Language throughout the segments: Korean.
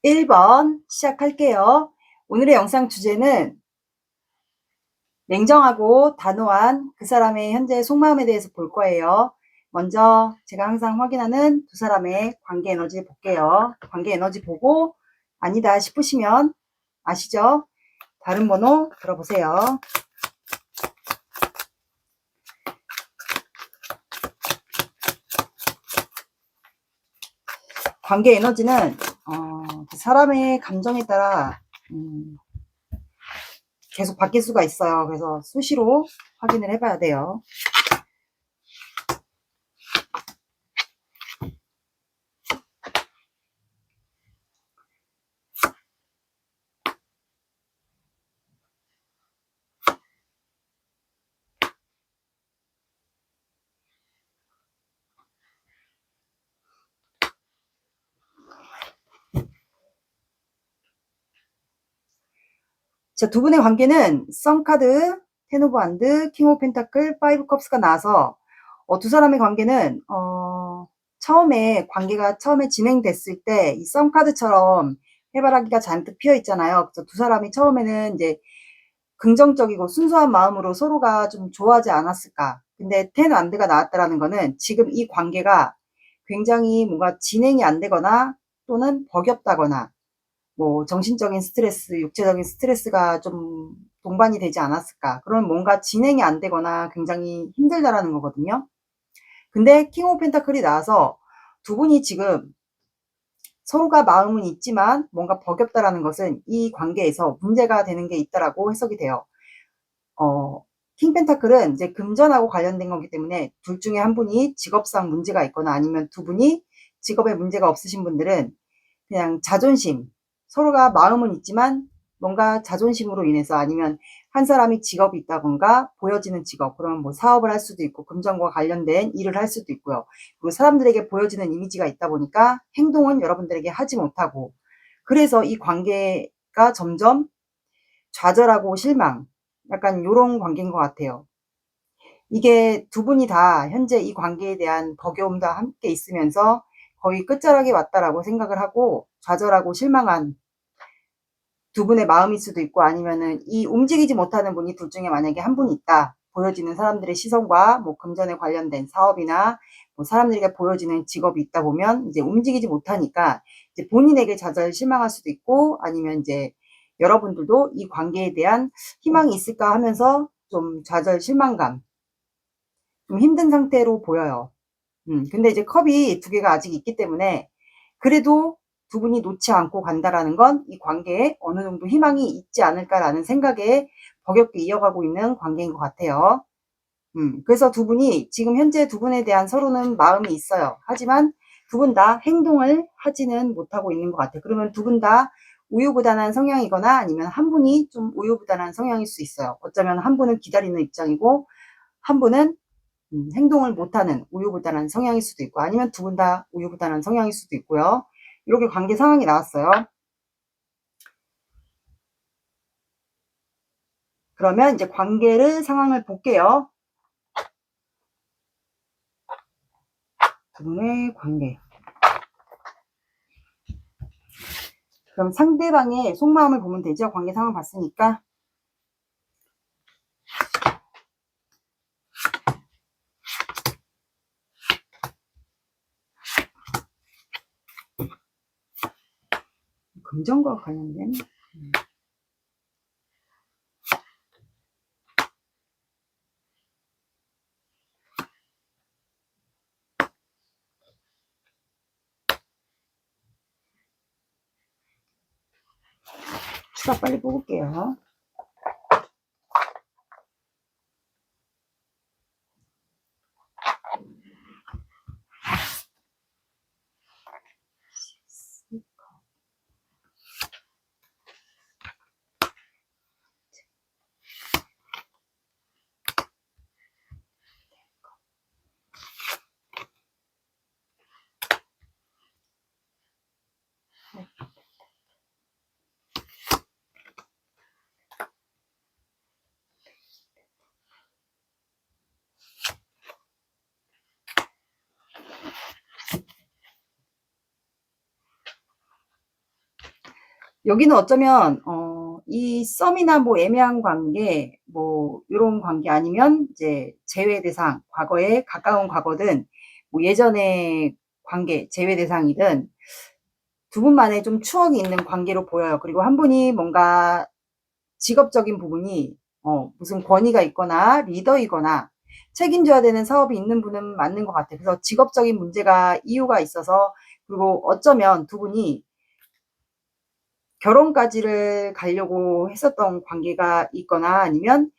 1번 시작할게요. 오늘의 영상 주제는 냉정하고 단호한 그 사람의 현재 속마음에 대해서 볼 거예요. 먼저 제가 항상 확인하는 두 사람의 관계 에너지 볼게요. 관계 에너지 보고 아니다 싶으시면 아시죠? 다른 번호 들어보세요. 관계 에너지는 그 사람의 감정에 따라 계속 바뀔 수가 있어요. 그래서 수시로 확인을 해봐야 돼요. 자, 두 분의 관계는 썬카드, 텐 오브 한드, 킹 오브 펜타클, 파이브 컵스가 나와서 두 사람의 관계는 처음에 관계가 처음에 진행됐을 때 이 썬카드처럼 해바라기가 잔뜩 피어 있잖아요. 그래서 두 사람이 처음에는 이제 긍정적이고 순수한 마음으로 서로가 좀 좋아하지 않았을까. 근데 텐 완드가 나왔다라는 거는 지금 이 관계가 굉장히 뭔가 진행이 안 되거나 또는 버겁다거나 뭐 정신적인 스트레스, 육체적인 스트레스가 좀 동반이 되지 않았을까. 그럼 뭔가 진행이 안 되거나 굉장히 힘들다라는 거거든요. 근데 킹 오브 펜타클이 나와서 두 분이 지금 서로가 마음은 있지만 뭔가 버겁다라는 것은 이 관계에서 문제가 되는 게 있다라고 해석이 돼요. 킹 펜타클은 이제 금전하고 관련된 거기 때문에 둘 중에 한 분이 직업상 문제가 있거나 아니면 두 분이 직업에 문제가 없으신 분들은 그냥 자존심, 서로가 마음은 있지만 뭔가 자존심으로 인해서 아니면 한 사람이 직업이 있다던가 보여지는 직업, 그러면 뭐 사업을 할 수도 있고 금전과 관련된 일을 할 수도 있고요. 그리고 사람들에게 보여지는 이미지가 있다 보니까 행동은 여러분들에게 하지 못하고, 그래서 이 관계가 점점 좌절하고 실망, 약간 요런 관계인 것 같아요. 이게 두 분이 다 현재 이 관계에 대한 버거움도 함께 있으면서 거의 끝자락에 왔다라고 생각을 하고 좌절하고 실망한 두 분의 마음일 수도 있고, 아니면은 이 움직이지 못하는 분이 둘 중에 만약에 한 분이 있다. 보여지는 사람들의 시선과 뭐 금전에 관련된 사업이나 뭐 사람들에게 보여지는 직업이 있다 보면 이제 움직이지 못하니까 이제 본인에게 좌절 실망할 수도 있고, 아니면 이제 여러분들도 이 관계에 대한 희망이 있을까 하면서 좀 좌절 실망감, 좀 힘든 상태로 보여요. 근데 이제 컵이 두 개가 아직 있기 때문에 그래도 두 분이 놓지 않고 간다라는 건 이 관계에 어느 정도 희망이 있지 않을까라는 생각에 버겁게 이어가고 있는 관계인 것 같아요. 그래서 두 분이 지금 현재 두 분에 대한 서로는 마음이 있어요. 하지만 두 분 다 행동을 하지는 못하고 있는 것 같아요. 그러면 두 분 다 우유부단한 성향이거나 아니면 한 분이 좀 우유부단한 성향일 수 있어요. 어쩌면 한 분은 기다리는 입장이고 한 분은 행동을 못하는 우유부단한 성향일 수도 있고, 아니면 두 분 다 우유부단한 성향일 수도 있고요. 이렇게 관계 상황이 나왔어요. 그러면 이제 관계를 상황을 볼게요. 두 분의 관계. 그럼 상대방의 속마음을 보면 되죠. 관계 상황 봤으니까. 금전과 관련된 추가 빨리 뽑을게요. 여기는 어쩌면 이 썸이나 뭐 애매한 관계 뭐 요런 관계 아니면 이제 제외 대상, 과거에 가까운 과거든 뭐 예전의 관계, 제외 대상이든 두 분만의 좀 추억이 있는 관계로 보여요. 그리고 한 분이 뭔가 직업적인 부분이 무슨 권위가 있거나 리더이거나 책임져야 되는 사업이 있는 분은 맞는 것 같아요. 그래서 직업적인 문제가 이유가 있어서 그리고 어쩌면 두 분이 결혼까지를 가려고 했었던 관계가 있거나 아니면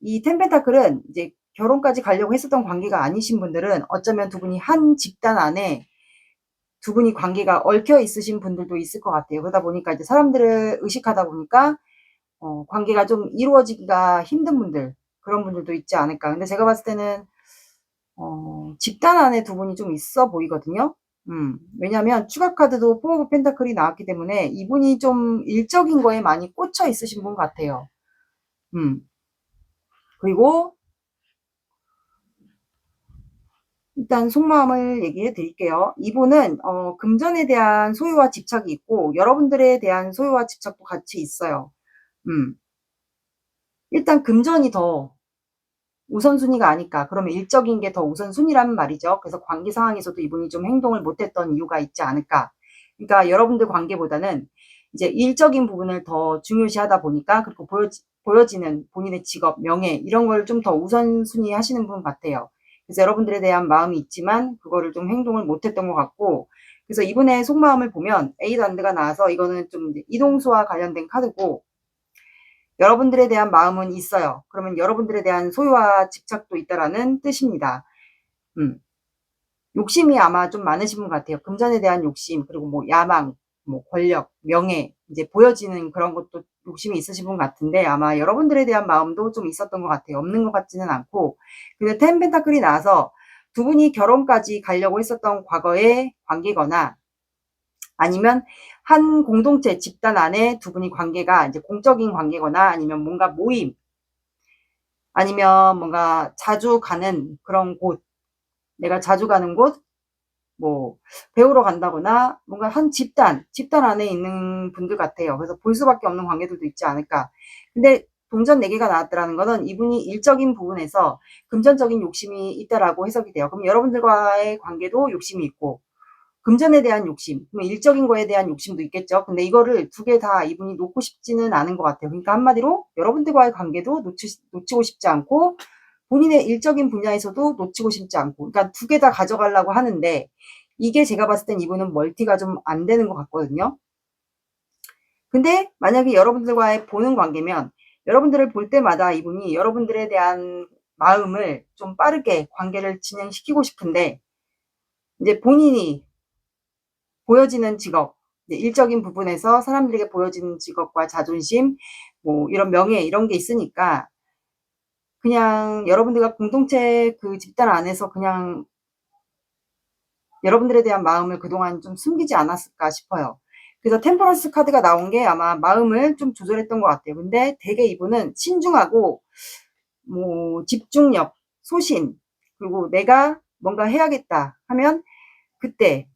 이 텐펜타클은 이제 결혼까지 가려고 했었던 관계가 아니신 분들은 어쩌면 두 분이 한 집단 안에 두 분이 관계가 얽혀 있으신 분들도 있을 것 같아요. 그러다 보니까 이제 사람들을 의식하다 보니까 관계가 좀 이루어지기가 힘든 분들, 그런 분들도 있지 않을까. 근데 제가 봤을 때는 집단 안에 두 분이 좀 있어 보이거든요. 왜냐면 추가 카드도 포 오브 펜타클이 나왔기 때문에 이분이 좀 일적인 거에 많이 꽂혀 있으신 분 같아요. 그리고 일단 속마음을 얘기해 드릴게요. 이분은 금전에 대한 소유와 집착이 있고 여러분들에 대한 소유와 집착도 같이 있어요. 음, 일단 금전이 더 우선순위가 아닐까. 그러면 일적인 게 더 우선순위라는 말이죠. 그래서 관계 상황에서도 이분이 좀 행동을 못했던 이유가 있지 않을까. 그러니까 여러분들 관계보다는 이제 일적인 부분을 더 중요시하다 보니까 그리고 보여지는 본인의 직업, 명예 이런 걸 좀 더 우선순위 하시는 분 같아요. 그래서 여러분들에 대한 마음이 있지만 그거를 좀 행동을 못했던 것 같고 그래서 이분의 속마음을 보면 에이드 한드가 나와서 이거는 좀 이동수와 관련된 카드고 여러분들에 대한 마음은 있어요. 그러면 여러분들에 대한 소유와 집착도 있다라는 뜻입니다. 음, 욕심이 아마 좀 많으신 분 같아요. 금전에 대한 욕심, 그리고 뭐 야망, 뭐 권력, 명예, 이제 보여지는 그런 것도 욕심이 있으신 분 같은데 아마 여러분들에 대한 마음도 좀 있었던 것 같아요. 없는 것 같지는 않고. 근데 텐 펜타클이 나와서 두 분이 결혼까지 가려고 했었던 과거의 관계거나 아니면 한 공동체 집단 안에 두 분이 관계가 이제 공적인 관계거나 아니면 뭔가 모임 아니면 뭔가 자주 가는 그런 곳, 내가 자주 가는 곳, 뭐 배우러 간다거나 뭔가 한 집단 안에 있는 분들 같아요. 그래서 볼 수밖에 없는 관계들도 있지 않을까. 근데 동전 4개가 나왔더라는 거는 이분이 일적인 부분에서 금전적인 욕심이 있다라고 해석이 돼요. 그럼 여러분들과의 관계도 욕심이 있고 금전에 대한 욕심, 일적인 거에 대한 욕심도 있겠죠. 근데 이거를 두 개 다 이분이 놓고 싶지는 않은 것 같아요. 그러니까 한마디로 여러분들과의 관계도 놓치고 싶지 않고 본인의 일적인 분야에서도 놓치고 싶지 않고 그러니까 두 개 다 가져가려고 하는데 이게 제가 봤을 땐 이분은 멀티가 좀 안 되는 것 같거든요. 근데 만약에 여러분들과의 보는 관계면 여러분들을 볼 때마다 이분이 여러분들에 대한 마음을 좀 빠르게 관계를 진행시키고 싶은데 이제 본인이 보여지는 직업, 일적인 부분에서 사람들에게 보여지는 직업과 자존심, 뭐 이런 명예 이런 게 있으니까 그냥 여러분들과 공동체 그 집단 안에서 그냥 여러분들에 대한 마음을 그동안 좀 숨기지 않았을까 싶어요. 그래서 템퍼런스 카드가 나온 게 아마 마음을 좀 조절했던 것 같아요. 근데 되게 이분은 신중하고 뭐 집중력, 소신, 그리고 내가 뭔가 해야겠다 하면 그때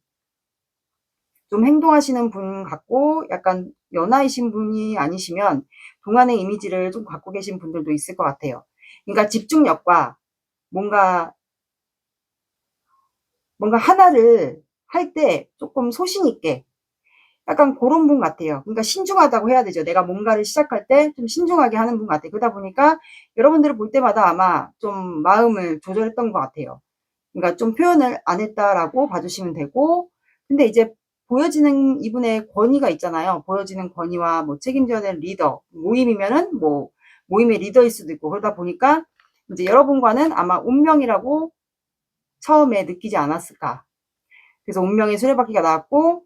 좀 행동하시는 분 같고 약간 연하이신 분이 아니시면 동안의 이미지를 좀 갖고 계신 분들도 있을 것 같아요. 그러니까 집중력과 뭔가 하나를 할 때 조금 소신 있게 약간 그런 분 같아요. 그러니까 신중하다고 해야 되죠. 내가 뭔가를 시작할 때 좀 신중하게 하는 분 같아요. 그러다 보니까 여러분들을 볼 때마다 아마 좀 마음을 조절했던 것 같아요. 그러니까 좀 표현을 안 했다라고 봐주시면 되고 근데 이제 보여지는 이분의 권위가 있잖아요. 보여지는 권위와 뭐 책임져야 되는 리더 모임이면은 뭐 모임의 리더일 수도 있고 그러다 보니까 이제 여러분과는 아마 운명이라고 처음에 느끼지 않았을까. 그래서 운명의 수레바퀴가 나왔고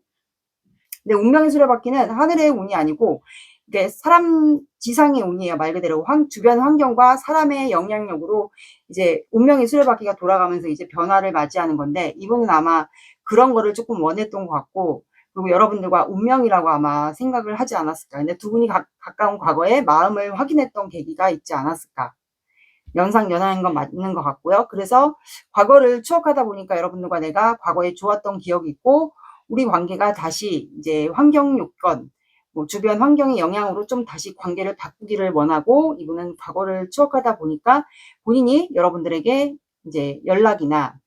근데 운명의 수레바퀴는 하늘의 운이 아니고 이게 사람 지상의 운이에요. 말 그대로 주변 환경과 사람의 영향력으로 이제 운명의 수레바퀴가 돌아가면서 이제 변화를 맞이하는 건데 이분은 아마 그런 거를 조금 원했던 것 같고 그리고 여러분들과 운명이라고 아마 생각을 하지 않았을까. 근데 두 분이 가까운 과거에 마음을 확인했던 계기가 있지 않았을까. 연상연하인 건 맞는 것 같고요. 그래서 과거를 추억하다 보니까 여러분들과 내가 과거에 좋았던 기억이 있고 우리 관계가 다시 이제 환경 요건 뭐 주변 환경의 영향으로 좀 다시 관계를 바꾸기를 원하고 이분은 과거를 추억하다 보니까 본인이 여러분들에게 이제 연락이나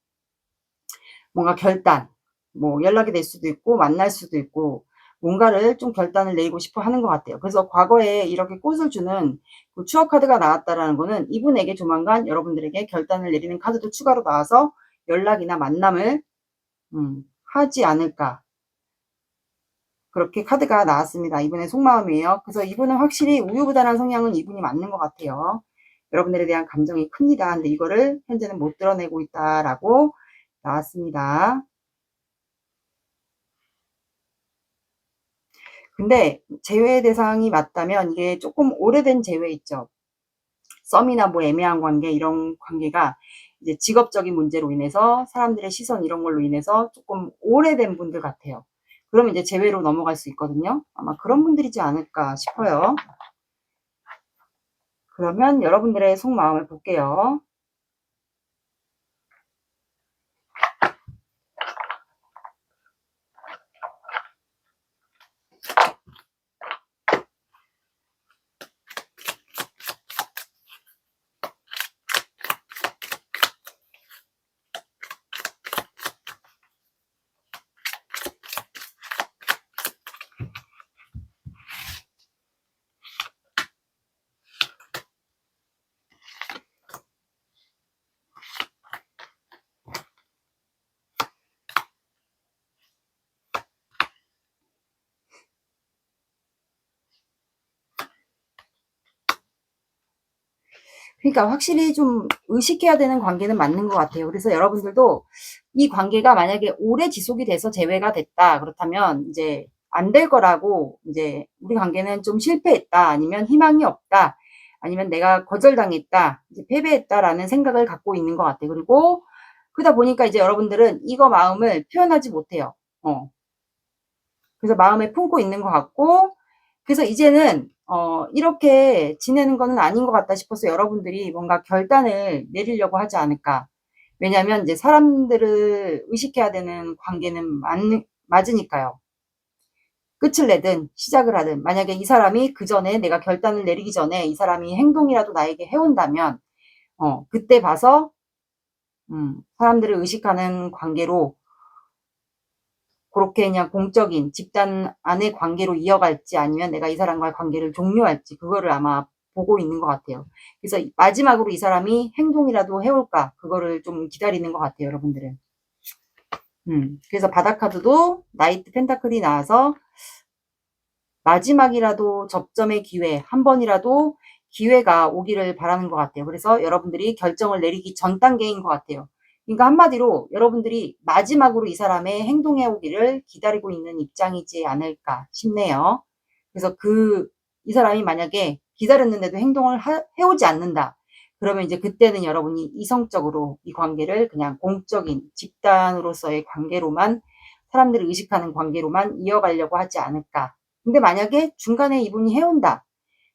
뭔가 결단, 뭐 연락이 될 수도 있고 만날 수도 있고 뭔가를 좀 결단을 내리고 싶어 하는 것 같아요. 그래서 과거에 이렇게 꽃을 주는 그 추억 카드가 나왔다라는 거는 이분에게 조만간 여러분들에게 결단을 내리는 카드도 추가로 나와서 연락이나 만남을 하지 않을까. 그렇게 카드가 나왔습니다. 이분의 속마음이에요. 그래서 이분은 확실히 우유부단한 성향은 이분이 맞는 것 같아요. 여러분들에 대한 감정이 큽니다. 근데 이거를 현재는 못 드러내고 있다라고 나왔습니다. 근데 제외 대상이 맞다면 이게 조금 오래된 제외 있죠. 썸이나 뭐 애매한 관계 이런 관계가 이제 직업적인 문제로 인해서 사람들의 시선 이런 걸로 인해서 조금 오래된 분들 같아요. 그러면 이제 제외로 넘어갈 수 있거든요. 아마 그런 분들이지 않을까 싶어요. 그러면 여러분들의 속마음을 볼게요. 그러니까 확실히 좀 의식해야 되는 관계는 맞는 것 같아요. 그래서 여러분들도 이 관계가 만약에 오래 지속이 돼서 재회가 됐다. 그렇다면 이제 안 될 거라고 이제 우리 관계는 좀 실패했다. 아니면 희망이 없다. 아니면 내가 거절당했다. 이제 패배했다라는 생각을 갖고 있는 것 같아요. 그리고 그러다 보니까 이제 여러분들은 이거 마음을 표현하지 못해요. 그래서 마음에 품고 있는 것 같고 그래서 이제는 이렇게 지내는 거는 아닌 것 같다 싶어서 여러분들이 뭔가 결단을 내리려고 하지 않을까. 왜냐하면 이제 사람들을 의식해야 되는 관계는 맞으니까요. 끝을 내든 시작을 하든 만약에 이 사람이 그 전에 내가 결단을 내리기 전에 이 사람이 행동이라도 나에게 해온다면 그때 봐서 사람들을 의식하는 관계로 그렇게 그냥 공적인 집단 안의 관계로 이어갈지 아니면 내가 이 사람과의 관계를 종료할지 그거를 아마 보고 있는 것 같아요. 그래서 마지막으로 이 사람이 행동이라도 해올까 그거를 좀 기다리는 것 같아요. 여러분들은. 그래서 바닥카드도 나이트 펜타클이 나와서 마지막이라도 접점의 기회 한 번이라도 기회가 오기를 바라는 것 같아요. 그래서 여러분들이 결정을 내리기 전 단계인 것 같아요. 그러니까 한마디로 여러분들이 마지막으로 이 사람의 행동해 오기를 기다리고 있는 입장이지 않을까 싶네요. 그래서 이 사람이 만약에 기다렸는데도 행동을 해오지 않는다. 그러면 이제 그때는 여러분이 이성적으로 이 관계를 그냥 공적인 집단으로서의 관계로만 사람들을 의식하는 관계로만 이어가려고 하지 않을까. 근데 만약에 중간에 이분이 해온다.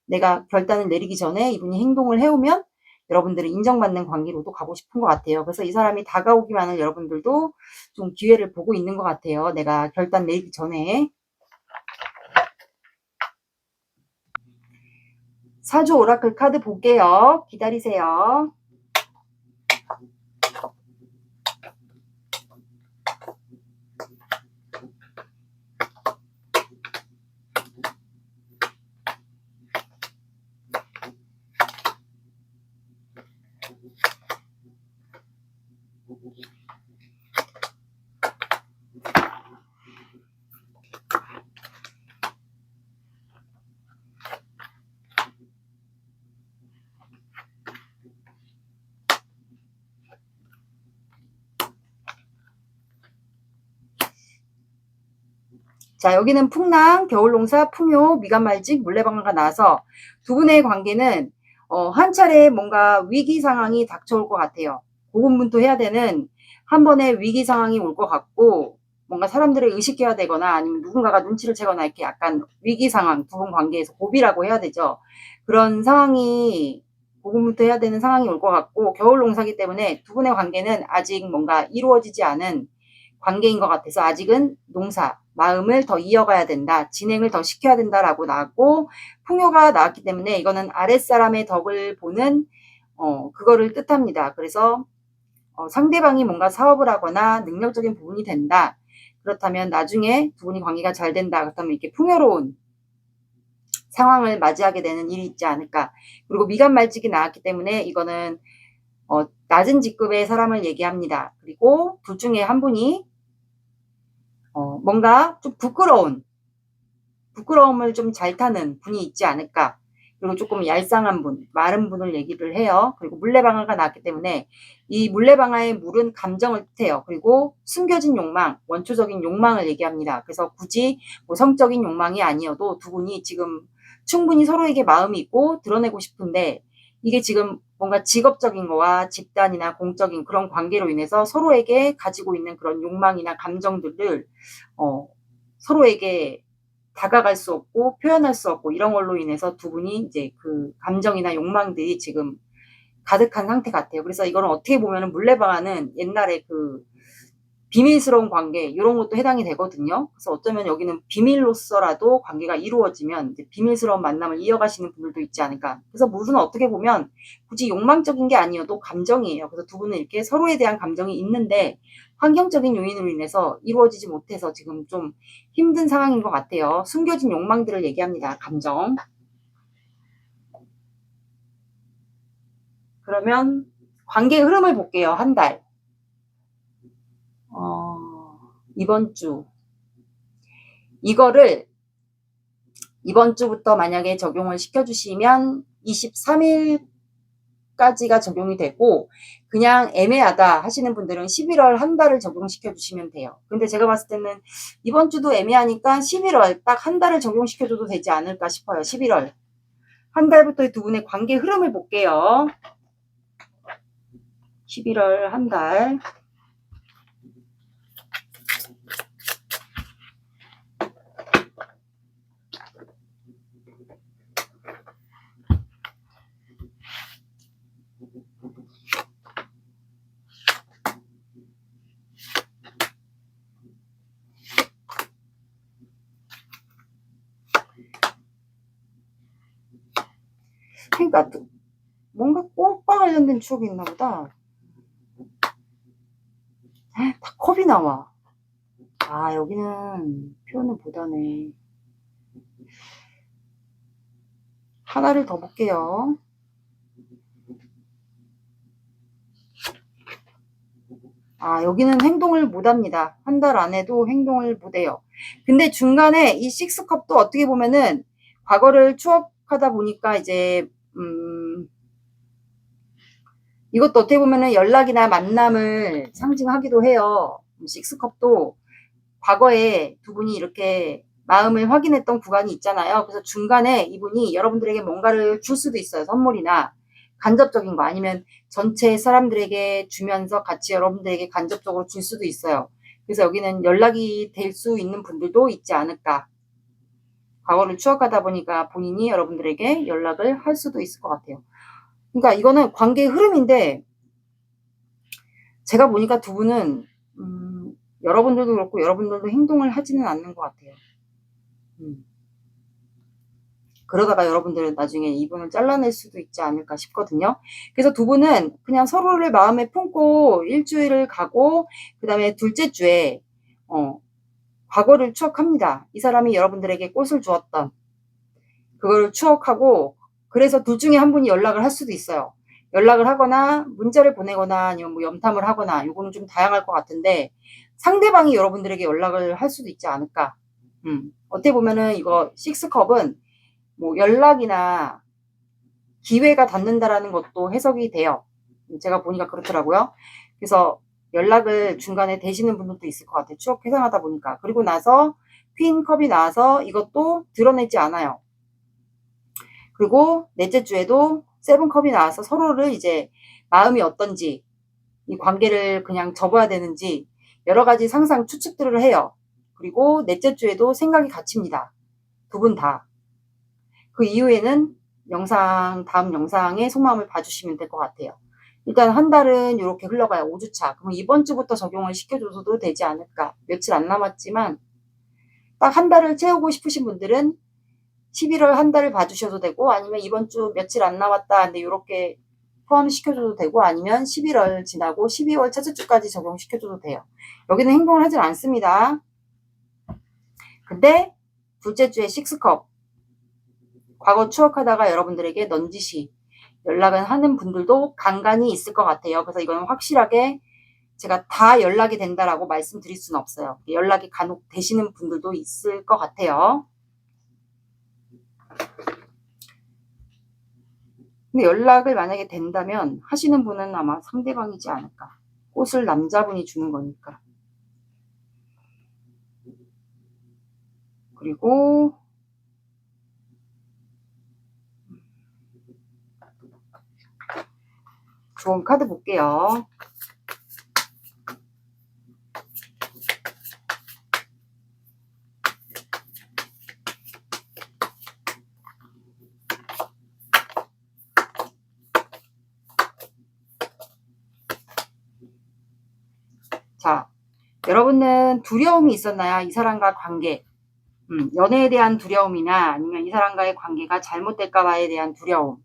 내가 결단을 내리기 전에 이분이 행동을 해오면 여러분들이 인정받는 관계로도 가고 싶은 것 같아요. 그래서 이 사람이 다가오기만을 여러분들도 좀 기회를 보고 있는 것 같아요. 내가 결단 내리기 전에. 사주 오라클 카드 볼게요. 기다리세요. 자, 여기는 풍랑, 겨울농사, 풍요, 미간말직, 물레방아가 나와서 두 분의 관계는 한 차례 뭔가 위기 상황이 닥쳐올 것 같아요. 고군분투해야 되는 한 번의 위기 상황이 올 것 같고 뭔가 사람들을 의식해야 되거나 아니면 누군가가 눈치를 채거나 이렇게 약간 위기 상황, 두 분 관계에서 고비라고 해야 되죠. 그런 상황이 고군분투해야 되는 상황이 올 것 같고 겨울농사기 때문에 두 분의 관계는 아직 뭔가 이루어지지 않은 관계인 것 같아서 아직은 농사, 마음을 더 이어가야 된다, 진행을 더 시켜야 된다라고 나왔고, 풍요가 나왔기 때문에 이거는 아랫사람의 덕을 보는 그거를 뜻합니다. 그래서 상대방이 뭔가 사업을 하거나 능력적인 부분이 된다. 그렇다면 나중에 두 분이 관계가 잘 된다. 그렇다면 이렇게 풍요로운 상황을 맞이하게 되는 일이 있지 않을까. 그리고 미간말직이 나왔기 때문에 이거는 낮은 직급의 사람을 얘기합니다. 그리고 둘 중에 한 분이 뭔가 좀 부끄러움을 좀 잘 타는 분이 있지 않을까. 그리고 조금 얄쌍한 분, 마른 분을 얘기를 해요. 그리고 물레방아가 나왔기 때문에 이 물레방아의 물은 감정을 뜻해요. 그리고 숨겨진 욕망, 원초적인 욕망을 얘기합니다. 그래서 굳이 뭐 성적인 욕망이 아니어도 두 분이 지금 충분히 서로에게 마음이 있고 드러내고 싶은데 이게 지금 뭔가 직업적인 거와 집단이나 공적인 그런 관계로 인해서 서로에게 가지고 있는 그런 욕망이나 감정들을 서로에게 다가갈 수 없고 표현할 수 없고 이런 걸로 인해서 두 분이 이제 그 감정이나 욕망들이 지금 가득한 상태 같아요. 그래서 이거는 어떻게 보면은 물레방아는 옛날에 그 비밀스러운 관계 이런 것도 해당이 되거든요. 그래서 어쩌면 여기는 비밀로서라도 관계가 이루어지면 이제 비밀스러운 만남을 이어가시는 분들도 있지 않을까. 그래서 물은 어떻게 보면 굳이 욕망적인 게 아니어도 감정이에요. 그래서 두 분은 이렇게 서로에 대한 감정이 있는데 환경적인 요인으로 인해서 이루어지지 못해서 지금 좀 힘든 상황인 것 같아요. 숨겨진 욕망들을 얘기합니다. 감정. 그러면 관계 흐름을 볼게요. 한 달. 이번 주. 이거를 이번 주부터 만약에 적용을 시켜주시면 23일까지가 적용이 되고 그냥 애매하다 하시는 분들은 11월 한 달을 적용시켜 주시면 돼요. 근데 제가 봤을 때는 이번 주도 애매하니까 11월 딱 한 달을 적용시켜줘도 되지 않을까 싶어요. 11월. 한 달부터의 두 분의 관계 흐름을 볼게요. 11월 한 달. 그러니까 뭔가 꽃과 관련된 추억이 있나 보다. 다 컵이 나와. 아, 여기는 표현을 못하네. 하나를 더 볼게요. 아, 여기는 행동을 못합니다. 한 달 안에도 행동을 못해요. 근데 중간에 이 식스컵도 어떻게 보면은 과거를 추억하다 보니까 이제 이것도 어떻게 보면은 연락이나 만남을 상징하기도 해요. 식스컵도 과거에 두 분이 이렇게 마음을 확인했던 구간이 있잖아요. 그래서 중간에 이분이 여러분들에게 뭔가를 줄 수도 있어요. 선물이나 간접적인 거 아니면 전체 사람들에게 주면서 같이 여러분들에게 간접적으로 줄 수도 있어요. 그래서 여기는 연락이 될 수 있는 분들도 있지 않을까. 과거를 추억하다 보니까 본인이 여러분들에게 연락을 할 수도 있을 것 같아요. 그러니까 이거는 관계의 흐름인데 제가 보니까 두 분은 여러분들도 그렇고 여러분들도 행동을 하지는 않는 것 같아요. 그러다가 여러분들은 나중에 이분을 잘라낼 수도 있지 않을까 싶거든요. 그래서 두 분은 그냥 서로를 마음에 품고 일주일을 가고 그 다음에 둘째 주에 과거를 추억합니다. 이 사람이 여러분들에게 꽃을 주었던 그걸 추억하고 그래서 둘 중에 한 분이 연락을 할 수도 있어요. 연락을 하거나 문자를 보내거나 아니면 뭐 염탐을 하거나 이거는 좀 다양할 것 같은데 상대방이 여러분들에게 연락을 할 수도 있지 않을까. 어떻게 보면은 이거 식스컵은 뭐 연락이나 기회가 닿는다라는 것도 해석이 돼요. 제가 보니까 그렇더라고요. 그래서 연락을 중간에 대시는 분들도 있을 것 같아요. 추억 회상하다 보니까. 그리고 나서 퀸컵이 나와서 이것도 드러내지 않아요. 그리고 넷째 주에도 세븐컵이 나와서 서로를 이제 마음이 어떤지 이 관계를 그냥 접어야 되는지 여러 가지 상상 추측들을 해요. 그리고 넷째 주에도 생각이 갇힙니다. 두 분 다. 그 이후에는 다음 영상의 속마음을 봐주시면 될 것 같아요. 일단 한 달은 이렇게 흘러가요. 5주차. 그럼 이번 주부터 적용을 시켜줘도 되지 않을까. 며칠 안 남았지만 딱 한 달을 채우고 싶으신 분들은 11월 한 달을 봐주셔도 되고, 아니면 이번 주 며칠 안 남았다 근데 이렇게 포함시켜줘도 되고, 아니면 11월 지나고 12월 첫째 주까지 적용시켜줘도 돼요. 여기는 행동을 하진 않습니다. 근데 둘째 주에 6컵, 과거 추억하다가 여러분들에게 넌지시 연락은 하는 분들도 간간히 있을 것 같아요. 그래서 이건 확실하게 제가 다 연락이 된다라고 말씀드릴 수는 없어요. 연락이 간혹 되시는 분들도 있을 것 같아요. 근데 연락을 만약에 된다면 하시는 분은 아마 상대방이지 않을까. 꽃을 남자분이 주는 거니까. 그리고 좋은 카드 볼게요. 자, 여러분은 두려움이 있었나요? 이 사람과 관계. 연애에 대한 두려움이나 아니면 이 사람과의 관계가 잘못될까봐에 대한 두려움.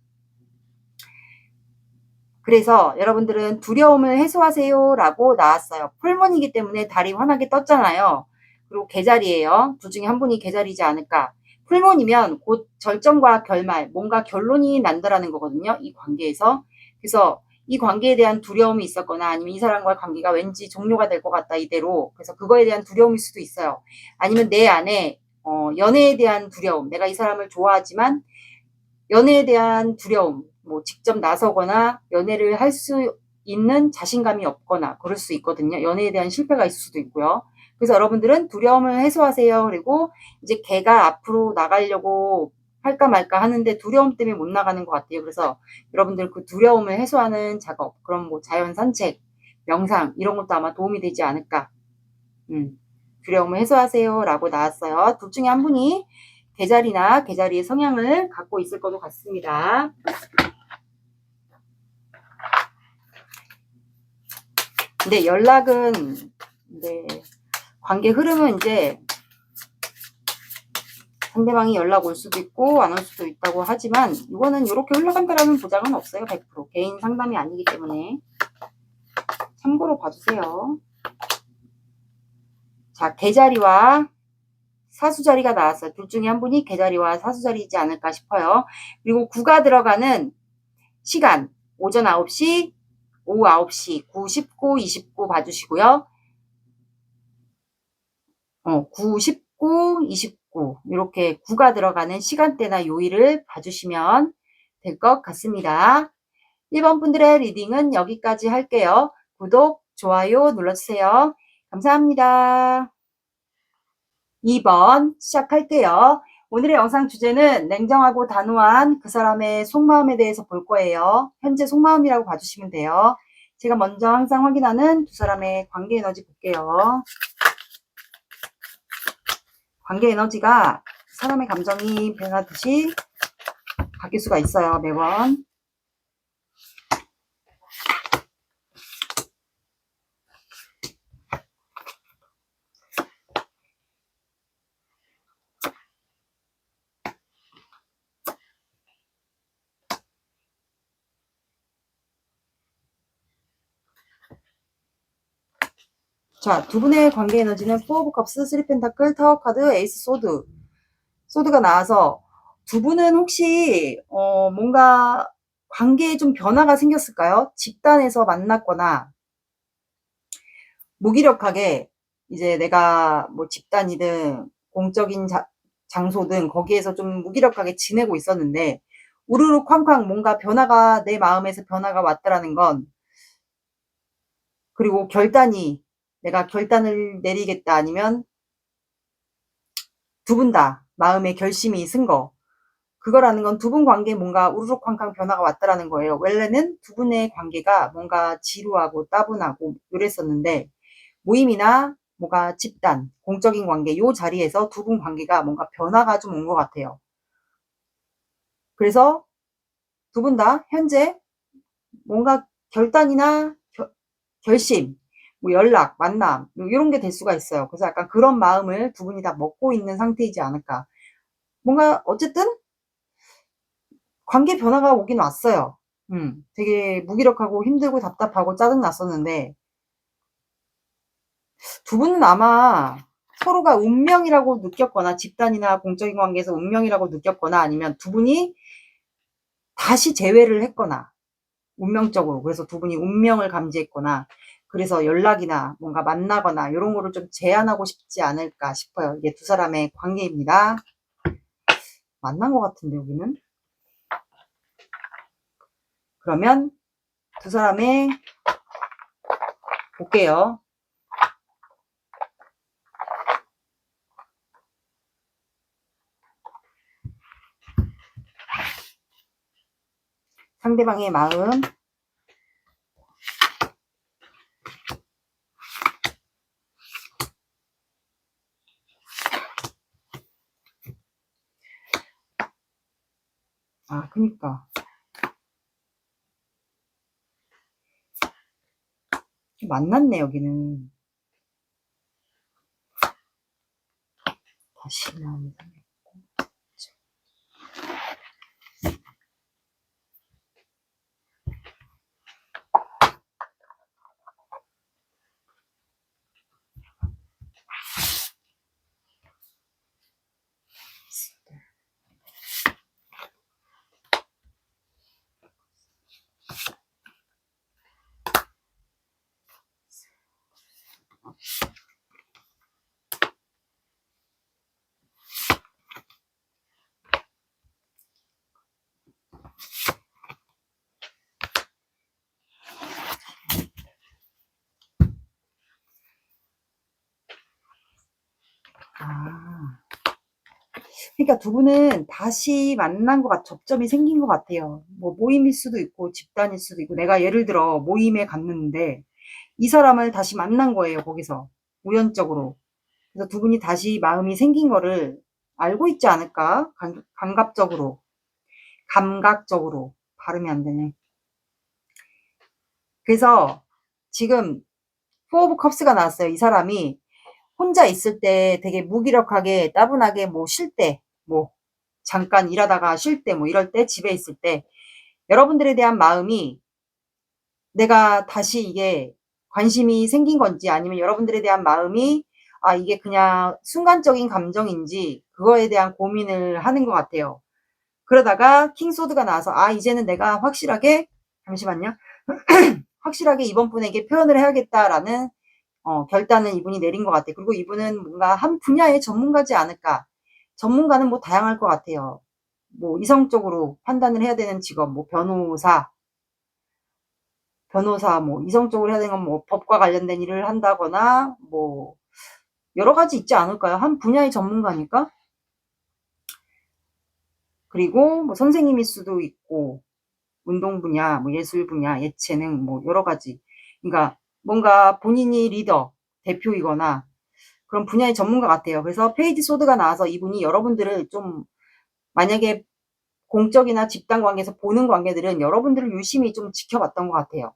그래서 여러분들은 두려움을 해소하세요 라고 나왔어요. 풀문이기 때문에 달이 환하게 떴잖아요. 그리고 계자리예요. 둘 중에 한 분이 계자리지 않을까. 풀문이면 곧 절정과 결말, 뭔가 결론이 난다라는 거거든요. 이 관계에서. 그래서 이 관계에 대한 두려움이 있었거나 아니면 이 사람과의 관계가 왠지 종료가 될 것 같다 이대로. 그래서 그거에 대한 두려움일 수도 있어요. 아니면 내 안에 연애에 대한 두려움. 내가 이 사람을 좋아하지만 연애에 대한 두려움, 뭐 직접 나서거나 연애를 할 수 있는 자신감이 없거나 그럴 수 있거든요. 연애에 대한 실패가 있을 수도 있고요. 그래서 여러분들은 두려움을 해소하세요. 그리고 이제 걔가 앞으로 나가려고 할까 말까 하는데 두려움 때문에 못 나가는 것 같아요. 그래서 여러분들 그 두려움을 해소하는 작업, 그럼 뭐 자연 산책, 명상 이런 것도 아마 도움이 되지 않을까. 두려움을 해소하세요 라고 나왔어요. 둘 중에 한 분이 계자리나 계자리의 성향을 갖고 있을 것도 같습니다. 근데 연락은, 네, 관계 흐름은 이제 상대방이 연락 올 수도 있고 안 올 수도 있다고 하지만 이거는 이렇게 흘러간다라는 보장은 없어요. 100%. 개인 상담이 아니기 때문에 참고로 봐주세요. 자, 계자리와 사수자리가 나왔어요. 둘 중에 한 분이 계자리와 사수자리이지 않을까 싶어요. 그리고 9가 들어가는 시간, 오전 9시, 오후 9시, 9, 19, 29 봐주시고요. 9, 19, 29 이렇게 9가 들어가는 시간대나 요일을 봐주시면 될 것 같습니다. 1번 분들의 리딩은 여기까지 할게요. 구독, 좋아요 눌러주세요. 감사합니다. 2번 시작할게요. 오늘의 영상 주제는 냉정하고 단호한 그 사람의 속마음에 대해서 볼 거예요. 현재 속마음이라고 봐주시면 돼요. 제가 먼저 항상 확인하는 두 사람의 관계 에너지 볼게요. 관계 에너지가 사람의 감정이 변하듯이 바뀔 수가 있어요. 매번. 자, 두 분의 관계 에너지는 4 오브 컵스, 3 펜타클, 타워 카드, 에이스 소드. 소드가 나와서 두 분은 혹시 뭔가 관계에 좀 변화가 생겼을까요? 집단에서 만났거나 무기력하게 이제 내가 뭐 집단이든 공적인 장소든 거기에서 좀 무기력하게 지내고 있었는데 우르르 쾅쾅 뭔가 변화가 내 마음에서 변화가 왔다라는 건, 그리고 내가 결단을 내리겠다 아니면 두 분 다 마음의 결심이 쓴 거, 그거라는 건 두 분 관계에 뭔가 우르르 쾅쾅 변화가 왔다라는 거예요. 원래는 두 분의 관계가 뭔가 지루하고 따분하고 이랬었는데 모임이나 뭐가 집단, 공적인 관계 요 자리에서 두 분 관계가 뭔가 변화가 좀 온 것 같아요. 그래서 두 분 다 현재 뭔가 결단이나 결심, 뭐 연락, 만남 뭐 이런 게 될 수가 있어요. 그래서 약간 그런 마음을 두 분이 다 먹고 있는 상태이지 않을까. 뭔가 어쨌든 관계 변화가 오긴 왔어요. 되게 무기력하고 힘들고 답답하고 짜증났었는데 두 분은 아마 서로가 운명이라고 느꼈거나 집단이나 공적인 관계에서 운명이라고 느꼈거나 아니면 두 분이 다시 재회를 했거나 운명적으로 그래서 두 분이 운명을 감지했거나 그래서 연락이나 뭔가 만나거나 이런 거를 좀 제한하고 싶지 않을까 싶어요. 이게 두 사람의 관계입니다. 만난 것 같은데 여기는. 그러면 두 사람의 볼게요. 상대방의 마음. 아, 그니까. 만났네, 여기는. 다시 마음이 생겼고. 아. 그러니까 두 분은 다시 만난 것 접점이 생긴 것 같아요. 뭐 모임일 수도 있고 집단일 수도 있고 내가 예를 들어 모임에 갔는데 이 사람을 다시 만난 거예요. 거기서 우연적으로. 그래서 두 분이 다시 마음이 생긴 거를 알고 있지 않을까? 감각적으로. 감각적으로. 발음이 안 되네. 그래서 지금 포 오브 컵스가 나왔어요. 이 사람이 혼자 있을 때 되게 무기력하게 따분하게 뭐 쉴 때, 뭐 잠깐 일하다가 쉴 때, 뭐 이럴 때 집에 있을 때 여러분들에 대한 마음이 내가 다시 이게 관심이 생긴 건지 아니면 여러분들에 대한 마음이 아 이게 그냥 순간적인 감정인지 그거에 대한 고민을 하는 것 같아요. 그러다가 킹소드가 나와서 아 이제는 내가 확실하게 잠시만요. 확실하게 이번 분에게 표현을 해야겠다라는 결단을 이분이 내린 것 같아요. 그리고 이분은 뭔가 한 분야의 전문가지 않을까. 전문가는 뭐 다양할 것 같아요. 뭐 이성적으로 판단을 해야 되는 직업, 뭐 변호사, 뭐 이성적으로 해야 되는 건 뭐 법과 관련된 일을 한다거나 뭐 여러 가지 있지 않을까요? 한 분야의 전문가니까. 그리고 뭐 선생님일 수도 있고 운동 분야, 뭐 예술 분야, 예체능 뭐 여러 가지. 그러니까 뭔가 본인이 리더, 대표이거나 그런 분야의 전문가 같아요. 그래서 페이지 소드가 나와서 이분이 여러분들을 좀 만약에 공적이나 집단 관계에서 보는 관계들은 여러분들을 유심히 좀 지켜봤던 것 같아요.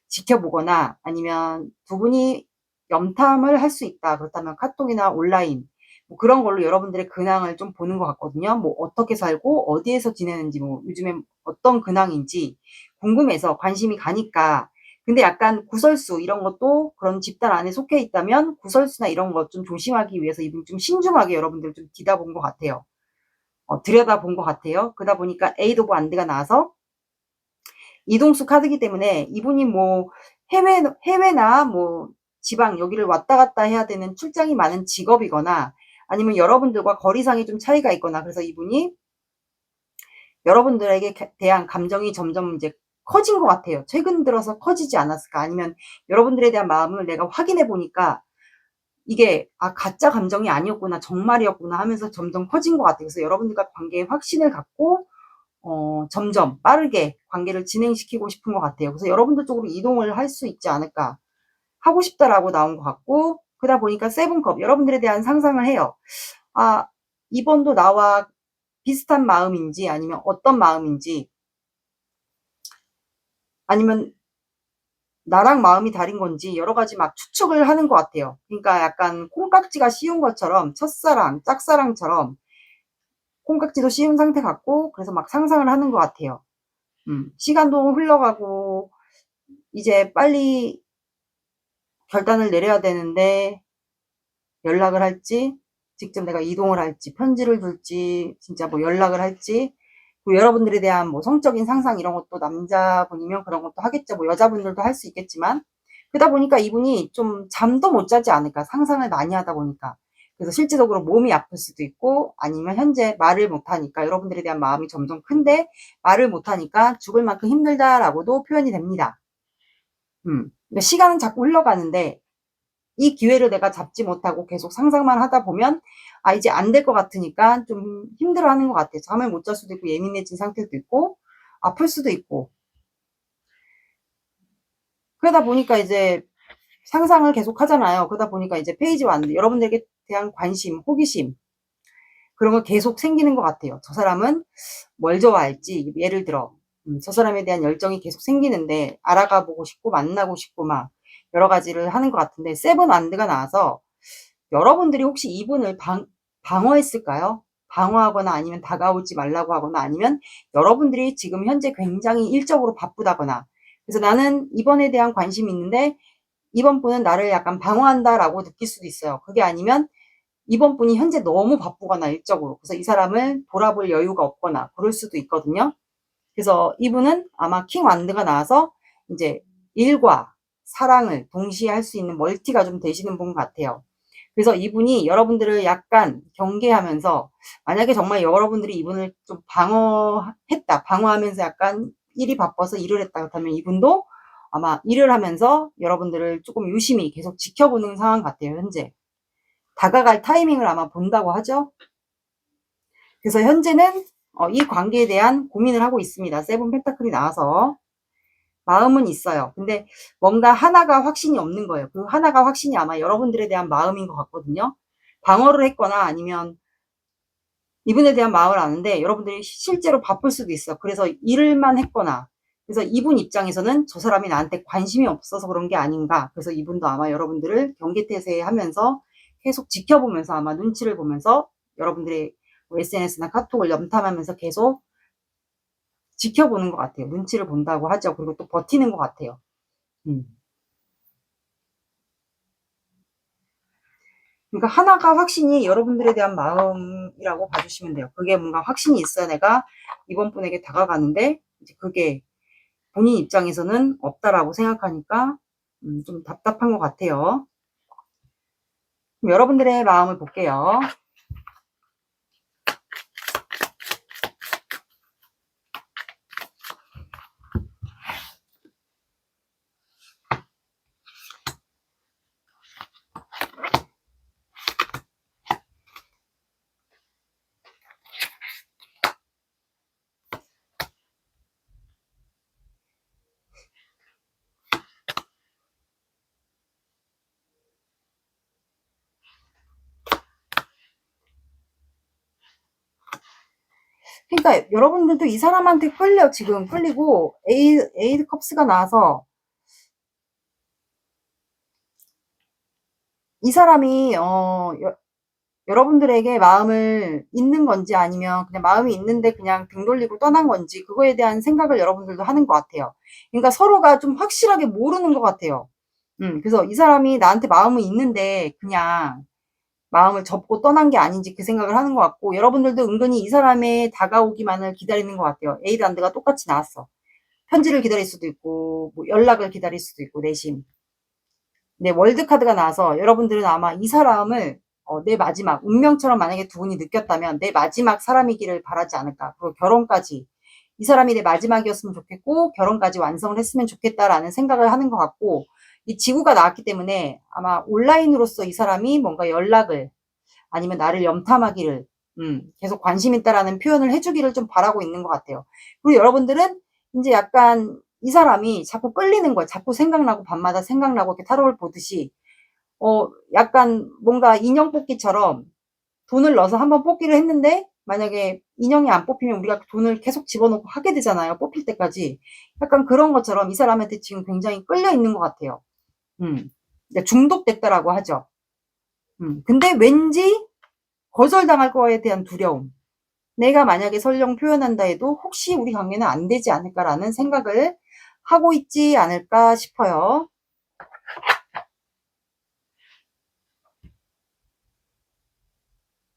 지켜보거나 아니면 두 분이 염탐을 할 수 있다. 그렇다면 카톡이나 온라인 뭐 그런 걸로 여러분들의 근황을 좀 보는 것 같거든요. 뭐 어떻게 살고 어디에서 지내는지 뭐 요즘에 어떤 근황인지 궁금해서 관심이 가니까 근데 약간 구설수 이런 것도 그런 집단 안에 속해 있다면 구설수나 이런 것 좀 조심하기 위해서 이분 좀 신중하게 여러분들 좀 뒤다본 것 같아요. 들여다본 것 같아요. 그러다 보니까 에이드 오브 안드가 나와서 이동수 카드이기 때문에 이분이 뭐 해외나 뭐 지방 여기를 왔다 갔다 해야 되는 출장이 많은 직업이거나 아니면 여러분들과 거리상이 좀 차이가 있거나 그래서 이분이 여러분들에게 대한 감정이 점점 이제 커진 것 같아요. 최근 들어서 커지지 않았을까 아니면 여러분들에 대한 마음을 내가 확인해 보니까 이게 아 가짜 감정이 아니었구나 정말이었구나 하면서 점점 커진 것 같아요. 그래서 여러분들과 관계에 확신을 갖고 점점 빠르게 관계를 진행시키고 싶은 것 같아요. 그래서 여러분들 쪽으로 이동을 할 수 있지 않을까. 하고 싶다라고 나온 것 같고, 그러다 보니까 세븐컵, 여러분들에 대한 상상을 해요. 아, 이번도 나와 비슷한 마음인지, 아니면 어떤 마음인지, 아니면 나랑 마음이 다른 건지 여러 가지 막 추측을 하는 것 같아요. 그러니까 약간 콩깍지가 씌운 것처럼 첫사랑, 짝사랑처럼 콩깍지도 씌운 상태 같고 그래서 막 상상을 하는 것 같아요. 시간도 흘러가고 이제 빨리 결단을 내려야 되는데 연락을 할지 직접 내가 이동을 할지 편지를 둘지 진짜 뭐 연락을 할지 뭐 여러분들에 대한 뭐 성적인 상상 이런 것도 남자분이면 그런 것도 하겠죠. 뭐 여자분들도 할 수 있겠지만 그러다 보니까 이분이 좀 잠도 못 자지 않을까 상상을 많이 하다 보니까 그래서 실질적으로 몸이 아플 수도 있고 아니면 현재 말을 못하니까 여러분들에 대한 마음이 점점 큰데 말을 못하니까 죽을 만큼 힘들다라고도 표현이 됩니다. 그러니까 시간은 자꾸 흘러가는데 이 기회를 내가 잡지 못하고 계속 상상만 하다 보면 아 이제 안 될 것 같으니까 좀 힘들어하는 것 같아요. 잠을 못 잘 수도 있고 예민해진 상태도 있고 아플 수도 있고 그러다 보니까 이제 상상을 계속 하잖아요. 그러다 보니까 이제 페이지가 왔는데 여러분들에게 대한 관심, 호기심 그런 거 계속 생기는 것 같아요. 저 사람은 뭘 좋아할지 예를 들어 저 사람에 대한 열정이 계속 생기는데 알아가 보고 싶고 만나고 싶고 막 여러 가지를 하는 것 같은데 세븐 완드가 나와서 여러분들이 혹시 이분을 방어했을까요? 방어하거나 아니면 다가오지 말라고 하거나 아니면 여러분들이 지금 현재 굉장히 일적으로 바쁘다거나 그래서 나는 이번에 대한 관심이 있는데 이번 분은 나를 약간 방어한다라고 느낄 수도 있어요. 그게 아니면 이번 분이 현재 너무 바쁘거나 일적으로 그래서 이 사람을 돌아볼 여유가 없거나 그럴 수도 있거든요. 그래서 이분은 아마 킹 완드가 나와서 이제 일과 사랑을 동시에 할 수 있는 멀티가 좀 되시는 분 같아요. 그래서 이분이 여러분들을 약간 경계하면서 만약에 정말 여러분들이 이분을 좀 방어했다. 방어하면서 약간 일이 바빠서 일을 했다. 그렇다면 이분도 아마 일을 하면서 여러분들을 조금 유심히 계속 지켜보는 상황 같아요. 현재. 다가갈 타이밍을 아마 본다고 하죠. 그래서 현재는 이 관계에 대한 고민을 하고 있습니다. 세븐 펜타클이 나와서. 마음은 있어요. 근데 뭔가 하나가 확신이 없는 거예요. 그 하나가 확신이 아마 여러분들에 대한 마음인 것 같거든요. 방어를 했거나 아니면 이분에 대한 마음을 아는데 여러분들이 실제로 바쁠 수도 있어. 그래서 일만 했거나 그래서 이분 입장에서는 저 사람이 나한테 관심이 없어서 그런 게 아닌가. 그래서 이분도 아마 여러분들을 경계태세하면서 계속 지켜보면서 아마 눈치를 보면서 여러분들의 SNS나 카톡을 염탐하면서 계속 지켜보는 것 같아요. 눈치를 본다고 하죠. 그리고 또 버티는 것 같아요. 그러니까 하나가 확신이 여러분들에 대한 마음이라고 봐주시면 돼요. 그게 뭔가 확신이 있어야 내가 이번 분에게 다가가는데 이제 그게 본인 입장에서는 없다라고 생각하니까 좀 답답한 것 같아요. 그럼 여러분들의 마음을 볼게요. 그러니까 여러분들도 이 사람한테 끌려 지금 끌리고 에이드 컵스가 나와서 이 사람이 여러분들에게 마음을 있는 건지 아니면 그냥 마음이 있는데 그냥 등 돌리고 떠난 건지 그거에 대한 생각을 여러분들도 하는 것 같아요. 그러니까 서로가 좀 확실하게 모르는 것 같아요. 그래서 이 사람이 나한테 마음은 있는데 그냥 마음을 접고 떠난 게 아닌지 그 생각을 하는 것 같고 여러분들도 은근히 이 사람의 다가오기만을 기다리는 것 같아요. 에이드안드가 똑같이 나왔어. 편지를 기다릴 수도 있고 뭐 연락을 기다릴 수도 있고 내심. 네, 월드카드가 나와서 여러분들은 아마 이 사람을 내 마지막 운명처럼 만약에 두 분이 느꼈다면 내 마지막 사람이기를 바라지 않을까. 그리고 결혼까지 이 사람이 내 마지막이었으면 좋겠고 결혼까지 완성을 했으면 좋겠다라는 생각을 하는 것 같고 이 지구가 나왔기 때문에 아마 온라인으로서 이 사람이 뭔가 연락을 아니면 나를 염탐하기를 계속 관심 있다라는 표현을 해주기를 좀 바라고 있는 것 같아요. 그리고 여러분들은 이제 약간 이 사람이 자꾸 끌리는 거예요. 자꾸 생각나고 밤마다 생각나고 이렇게 타로를 보듯이 약간 뭔가 인형 뽑기처럼 돈을 넣어서 한번 뽑기를 했는데 만약에 인형이 안 뽑히면 우리가 돈을 계속 집어넣고 하게 되잖아요. 뽑힐 때까지. 약간 그런 것처럼 이 사람한테 지금 굉장히 끌려 있는 것 같아요. 중독됐다라고 하죠. 근데 왠지 거절당할 거에 대한 두려움. 내가 만약에 설령 표현한다 해도 혹시 우리 관계는 안 되지 않을까라는 생각을 하고 있지 않을까 싶어요.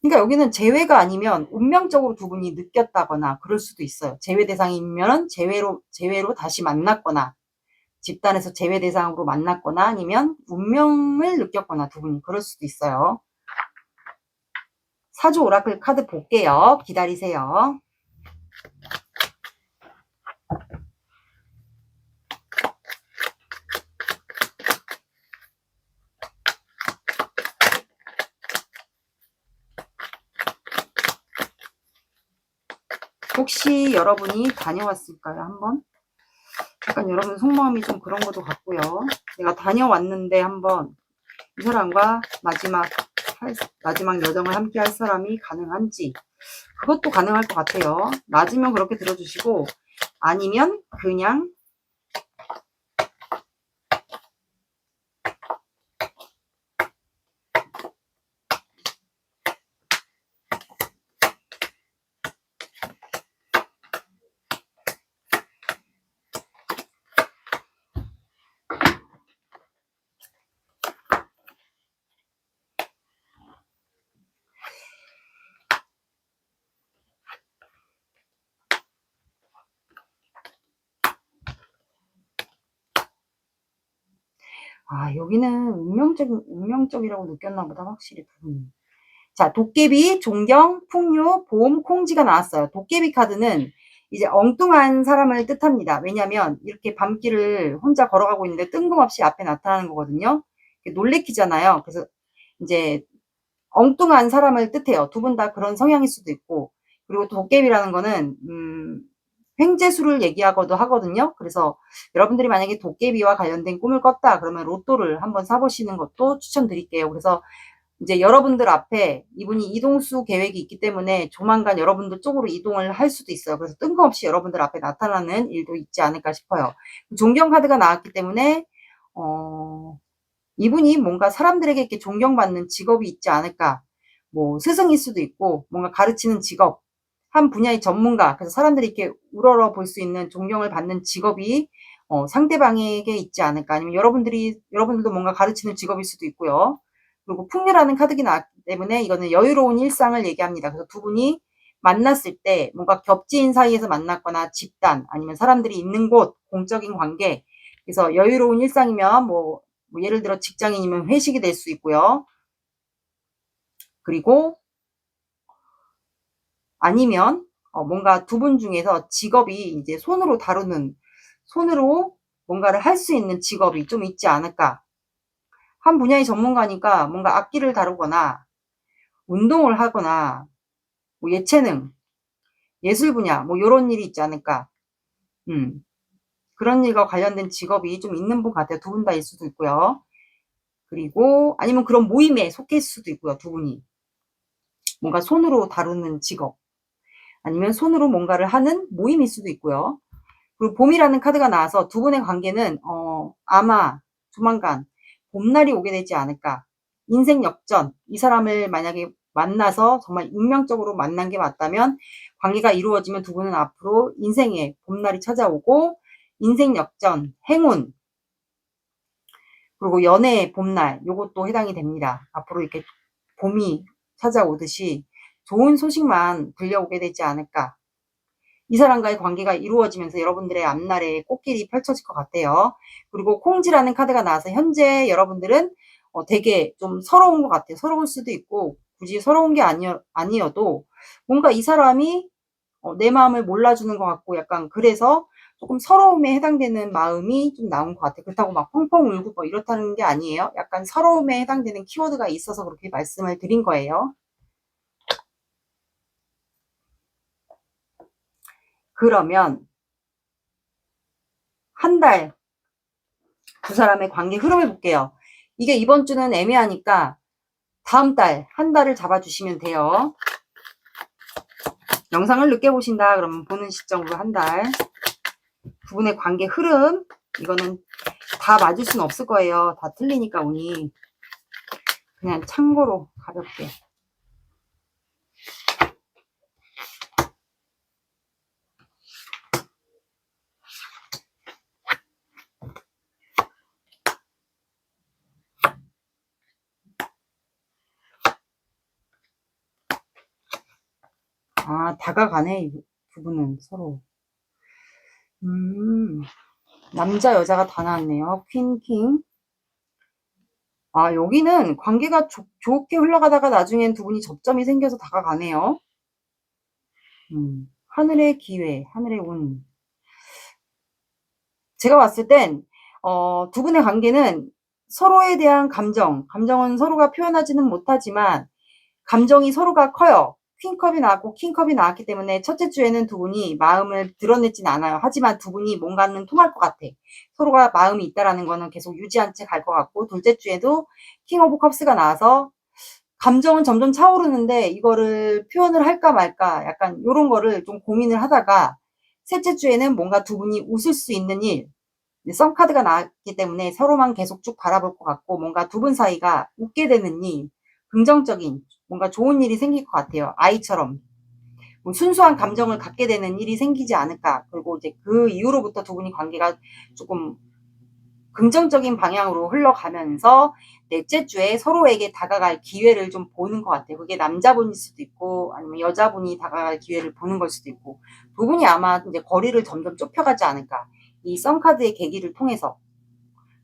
그러니까 여기는 재회가 아니면 운명적으로 두 분이 느꼈다거나 그럴 수도 있어요. 재회 대상이면 재회로 다시 만났거나 집단에서 재회 대상으로 만났거나 아니면 운명을 느꼈거나 두 분이 그럴 수도 있어요. 사주 오라클 카드 볼게요. 기다리세요. 혹시 여러분이 다녀왔을까요? 한번? 약간 여러분 속마음이 좀 그런 것도 같고요. 내가 다녀왔는데 한번 이 사람과 마지막 여정을 함께 할 사람이 가능한지 그것도 가능할 것 같아요. 맞으면 그렇게 들어주시고 아니면 그냥 여기는 운명적이라고 느꼈나 보다 확실히 두 분이. 자, 도깨비, 존경, 풍류, 보험, 콩지가 나왔어요. 도깨비 카드는 이제 엉뚱한 사람을 뜻합니다. 왜냐면 이렇게 밤길을 혼자 걸어가고 있는데 뜬금없이 앞에 나타나는 거거든요. 놀래키잖아요. 그래서 이제 엉뚱한 사람을 뜻해요. 두 분 다 그런 성향일 수도 있고. 그리고 도깨비라는 거는 횡재수를 얘기하기도 하거든요. 그래서 여러분들이 만약에 도깨비와 관련된 꿈을 꿨다 그러면 로또를 한번 사보시는 것도 추천드릴게요. 그래서 이제 여러분들 앞에 이분이 이동수 계획이 있기 때문에 조만간 여러분들 쪽으로 이동을 할 수도 있어요. 그래서 뜬금없이 여러분들 앞에 나타나는 일도 있지 않을까 싶어요. 존경 카드가 나왔기 때문에 이분이 뭔가 사람들에게 이렇게 존경받는 직업이 있지 않을까. 뭐 스승일 수도 있고 뭔가 가르치는 직업, 한 분야의 전문가, 그래서 사람들이 이렇게 우러러 볼 수 있는 존경을 받는 직업이 상대방에게 있지 않을까. 아니면 여러분들도 뭔가 가르치는 직업일 수도 있고요. 그리고 풍류라는 카드가 나왔기 때문에 이거는 여유로운 일상을 얘기합니다. 그래서 두 분이 만났을 때 뭔가 겹지인 사이에서 만났거나 집단 아니면 사람들이 있는 곳, 공적인 관계. 그래서 여유로운 일상이면 뭐 예를 들어 직장인이면 회식이 될 수 있고요. 그리고 아니면 뭔가 두 분 중에서 직업이 이제 손으로 뭔가를 할 수 있는 직업이 좀 있지 않을까. 한 분야의 전문가니까 뭔가 악기를 다루거나 운동을 하거나 뭐 예체능, 예술 분야 뭐 이런 일이 있지 않을까. 그런 일과 관련된 직업이 좀 있는 분 같아요. 두 분 다일 수도 있고요. 그리고 아니면 그런 모임에 속해 있을 수도 있고요. 두 분이 뭔가 손으로 다루는 직업 아니면 손으로 뭔가를 하는 모임일 수도 있고요. 그리고 봄이라는 카드가 나와서 두 분의 관계는 아마 조만간 봄날이 오게 되지 않을까. 인생 역전. 이 사람을 만약에 만나서 정말 운명적으로 만난 게 맞다면 관계가 이루어지면 두 분은 앞으로 인생에 봄날이 찾아오고 인생 역전, 행운, 그리고 연애의 봄날 요것도 해당이 됩니다. 앞으로 이렇게 봄이 찾아오듯이 좋은 소식만 들려오게 되지 않을까. 이 사람과의 관계가 이루어지면서 여러분들의 앞날에 꽃길이 펼쳐질 것 같아요. 그리고 콩지라는 카드가 나와서 현재 여러분들은 되게 좀 서러운 것 같아요. 서러울 수도 있고 굳이 서러운 게 아니어도 뭔가 이 사람이 내 마음을 몰라주는 것 같고 약간 그래서 조금 서러움에 해당되는 마음이 좀 나온 것 같아요. 그렇다고 막 펑펑 울고 뭐 이렇다는 게 아니에요. 약간 서러움에 해당되는 키워드가 있어서 그렇게 말씀을 드린 거예요. 그러면 한 달 두 사람의 관계 흐름을 볼게요. 이게 이번 주는 애매하니까 다음 달, 한 달을 잡아주시면 돼요. 영상을 늦게 보신다 그러면 보는 시점으로 한 달. 두 분의 관계 흐름, 이거는 다 맞을 수는 없을 거예요. 다 틀리니까 운이. 그냥 참고로 가볍게. 아, 다가가네, 두 분은 서로. 남자, 여자가 다 나왔네요. 퀸, 킹. 아, 여기는 관계가 좋게 흘러가다가 나중엔 두 분이 접점이 생겨서 다가가네요. 하늘의 기회, 하늘의 운. 제가 봤을 땐, 두 분의 관계는 서로에 대한 감정은 서로가 표현하지는 못하지만, 감정이 서로가 커요. 퀸컵이 나왔고 킹컵이 나왔기 때문에 첫째 주에는 두 분이 마음을 드러내진 않아요. 하지만 두 분이 뭔가는 통할 것 같아. 서로가 마음이 있다라는 거는 계속 유지한 채 갈 것 같고, 둘째 주에도 킹 오브 컵스가 나와서 감정은 점점 차오르는데 이거를 표현을 할까 말까 약간 요런 거를 좀 고민을 하다가, 셋째 주에는 뭔가 두 분이 웃을 수 있는 일, 썬카드가 나왔기 때문에 서로만 계속 쭉 바라볼 것 같고, 뭔가 두 분 사이가 웃게 되는 일, 긍정적인 뭔가 좋은 일이 생길 것 같아요. 아이처럼 뭐 순수한 감정을 갖게 되는 일이 생기지 않을까. 그리고 이제 그 이후로부터 두 분이 관계가 조금 긍정적인 방향으로 흘러가면서 넷째 주에 서로에게 다가갈 기회를 좀 보는 것 같아요. 그게 남자분일 수도 있고 아니면 여자분이 다가갈 기회를 보는 걸 수도 있고, 두 분이 아마 이제 거리를 점점 좁혀가지 않을까. 이 썬카드의 계기를 통해서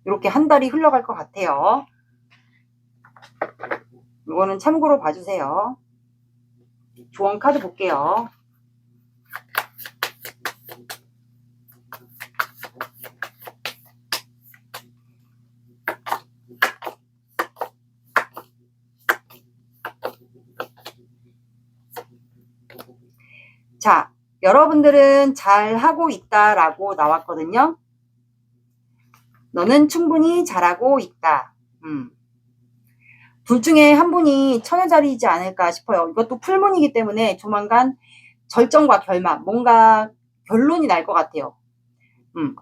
이렇게 한 달이 흘러갈 것 같아요. 이거는 참고로 봐주세요. 조언 카드 볼게요. 자, 여러분들은 잘하고 있다라고 나왔거든요. 너는 충분히 잘하고 있다. 둘 중에 한 분이 처녀자리이지 않을까 싶어요. 이것도 풀문이기 때문에 조만간 절정과 결말, 뭔가 결론이 날 것 같아요.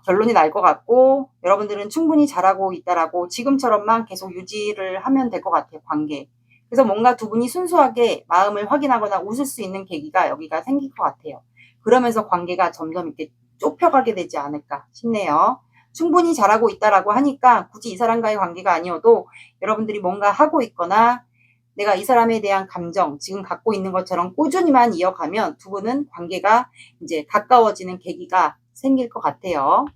결론이 날 것 같고, 여러분들은 충분히 잘하고 있다라고 지금처럼만 계속 유지를 하면 될 것 같아요, 관계. 그래서 뭔가 두 분이 순수하게 마음을 확인하거나 웃을 수 있는 계기가 여기가 생길 것 같아요. 그러면서 관계가 점점 이렇게 좁혀가게 되지 않을까 싶네요. 충분히 잘하고 있다라고 하니까 굳이 이 사람과의 관계가 아니어도 여러분들이 뭔가 하고 있거나 내가 이 사람에 대한 감정, 지금 갖고 있는 것처럼 꾸준히만 이어가면 두 분은 관계가 이제 가까워지는 계기가 생길 것 같아요.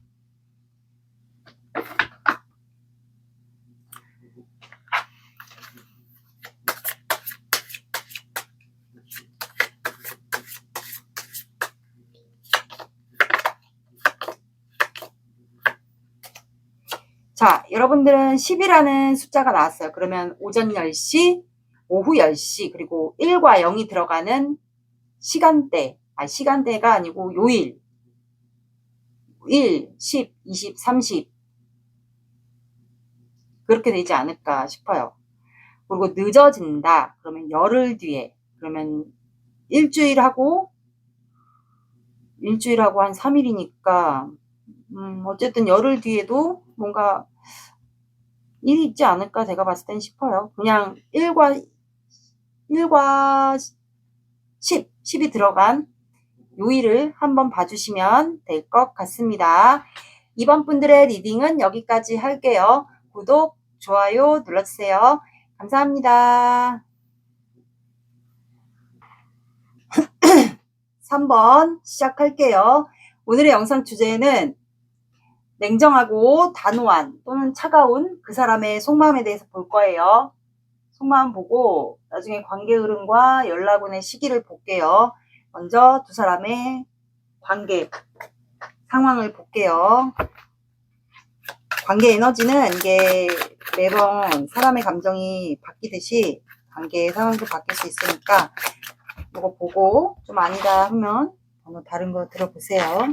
자, 여러분들은 10이라는 숫자가 나왔어요. 그러면 오전 10시, 오후 10시, 그리고 1과 0이 들어가는 시간대, 시간대가 아니고 요일, 1, 10, 20, 30 그렇게 되지 않을까 싶어요. 그리고 늦어진다. 그러면 열흘 뒤에, 그러면 일주일하고 한 3일이니까 어쨌든 열흘 뒤에도 뭔가 일이 있지 않을까 제가 봤을 땐 싶어요. 그냥 1과 10이 들어간 요일을 한번 봐주시면 될 것 같습니다. 이번 분들의 리딩은 여기까지 할게요. 구독, 좋아요 눌러주세요. 감사합니다. 3번 시작할게요. 오늘의 영상 주제는 냉정하고 단호한 또는 차가운 그 사람의 속마음에 대해서 볼 거예요. 속마음 보고 나중에 관계 흐름과 연락운의 시기를 볼게요. 먼저 두 사람의 관계 상황을 볼게요. 관계 에너지는 이게 매번 사람의 감정이 바뀌듯이 관계 상황도 바뀔 수 있으니까 이거 보고 좀 아니다 하면 다른 거 들어보세요.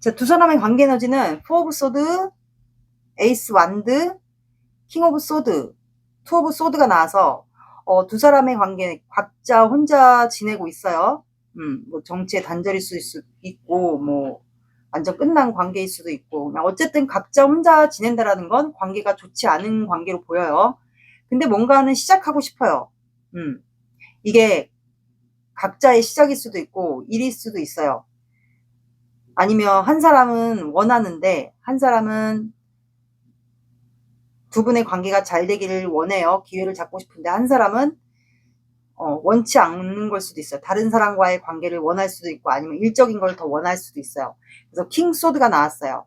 자, 두 사람의 관계 에너지는 포 오브 소드, 에이스 완드, 킹 오브 소드, 투 오브 소드가 나와서 두 사람의 관계 각자 혼자 지내고 있어요. 뭐 정치의 단절일 수 있고 뭐 완전 끝난 관계일 수도 있고 그냥 어쨌든 각자 혼자 지낸다라는 건 관계가 좋지 않은 관계로 보여요. 근데 뭔가는 시작하고 싶어요. 이게 각자의 시작일 수도 있고 일일 수도 있어요. 아니면 한 사람은 원하는데 한 사람은 두 분의 관계가 잘 되기를 원해요. 기회를 잡고 싶은데 한 사람은 원치 않는 걸 수도 있어요. 다른 사람과의 관계를 원할 수도 있고 아니면 일적인 걸 더 원할 수도 있어요. 그래서 킹 소드가 나왔어요.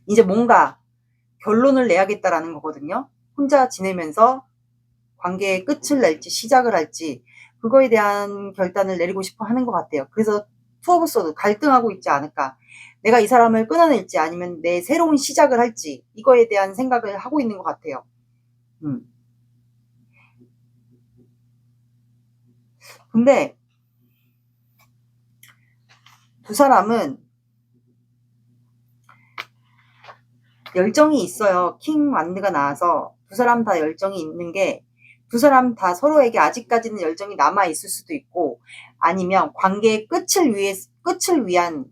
이제 뭔가 결론을 내야겠다라는 거거든요. 혼자 지내면서 관계의 끝을 낼지 시작을 할지 그거에 대한 결단을 내리고 싶어 하는 것 같아요. 그래서 투 오브 소드 갈등하고 있지 않을까. 내가 이 사람을 끊어낼지 아니면 내 새로운 시작을 할지 이거에 대한 생각을 하고 있는 것 같아요. 근데 두 사람은 열정이 있어요. 킹 완드가 나와서 두 사람 다 열정이 있는 게 두 사람 다 서로에게 아직까지는 열정이 남아 있을 수도 있고 아니면 관계의 끝을 위한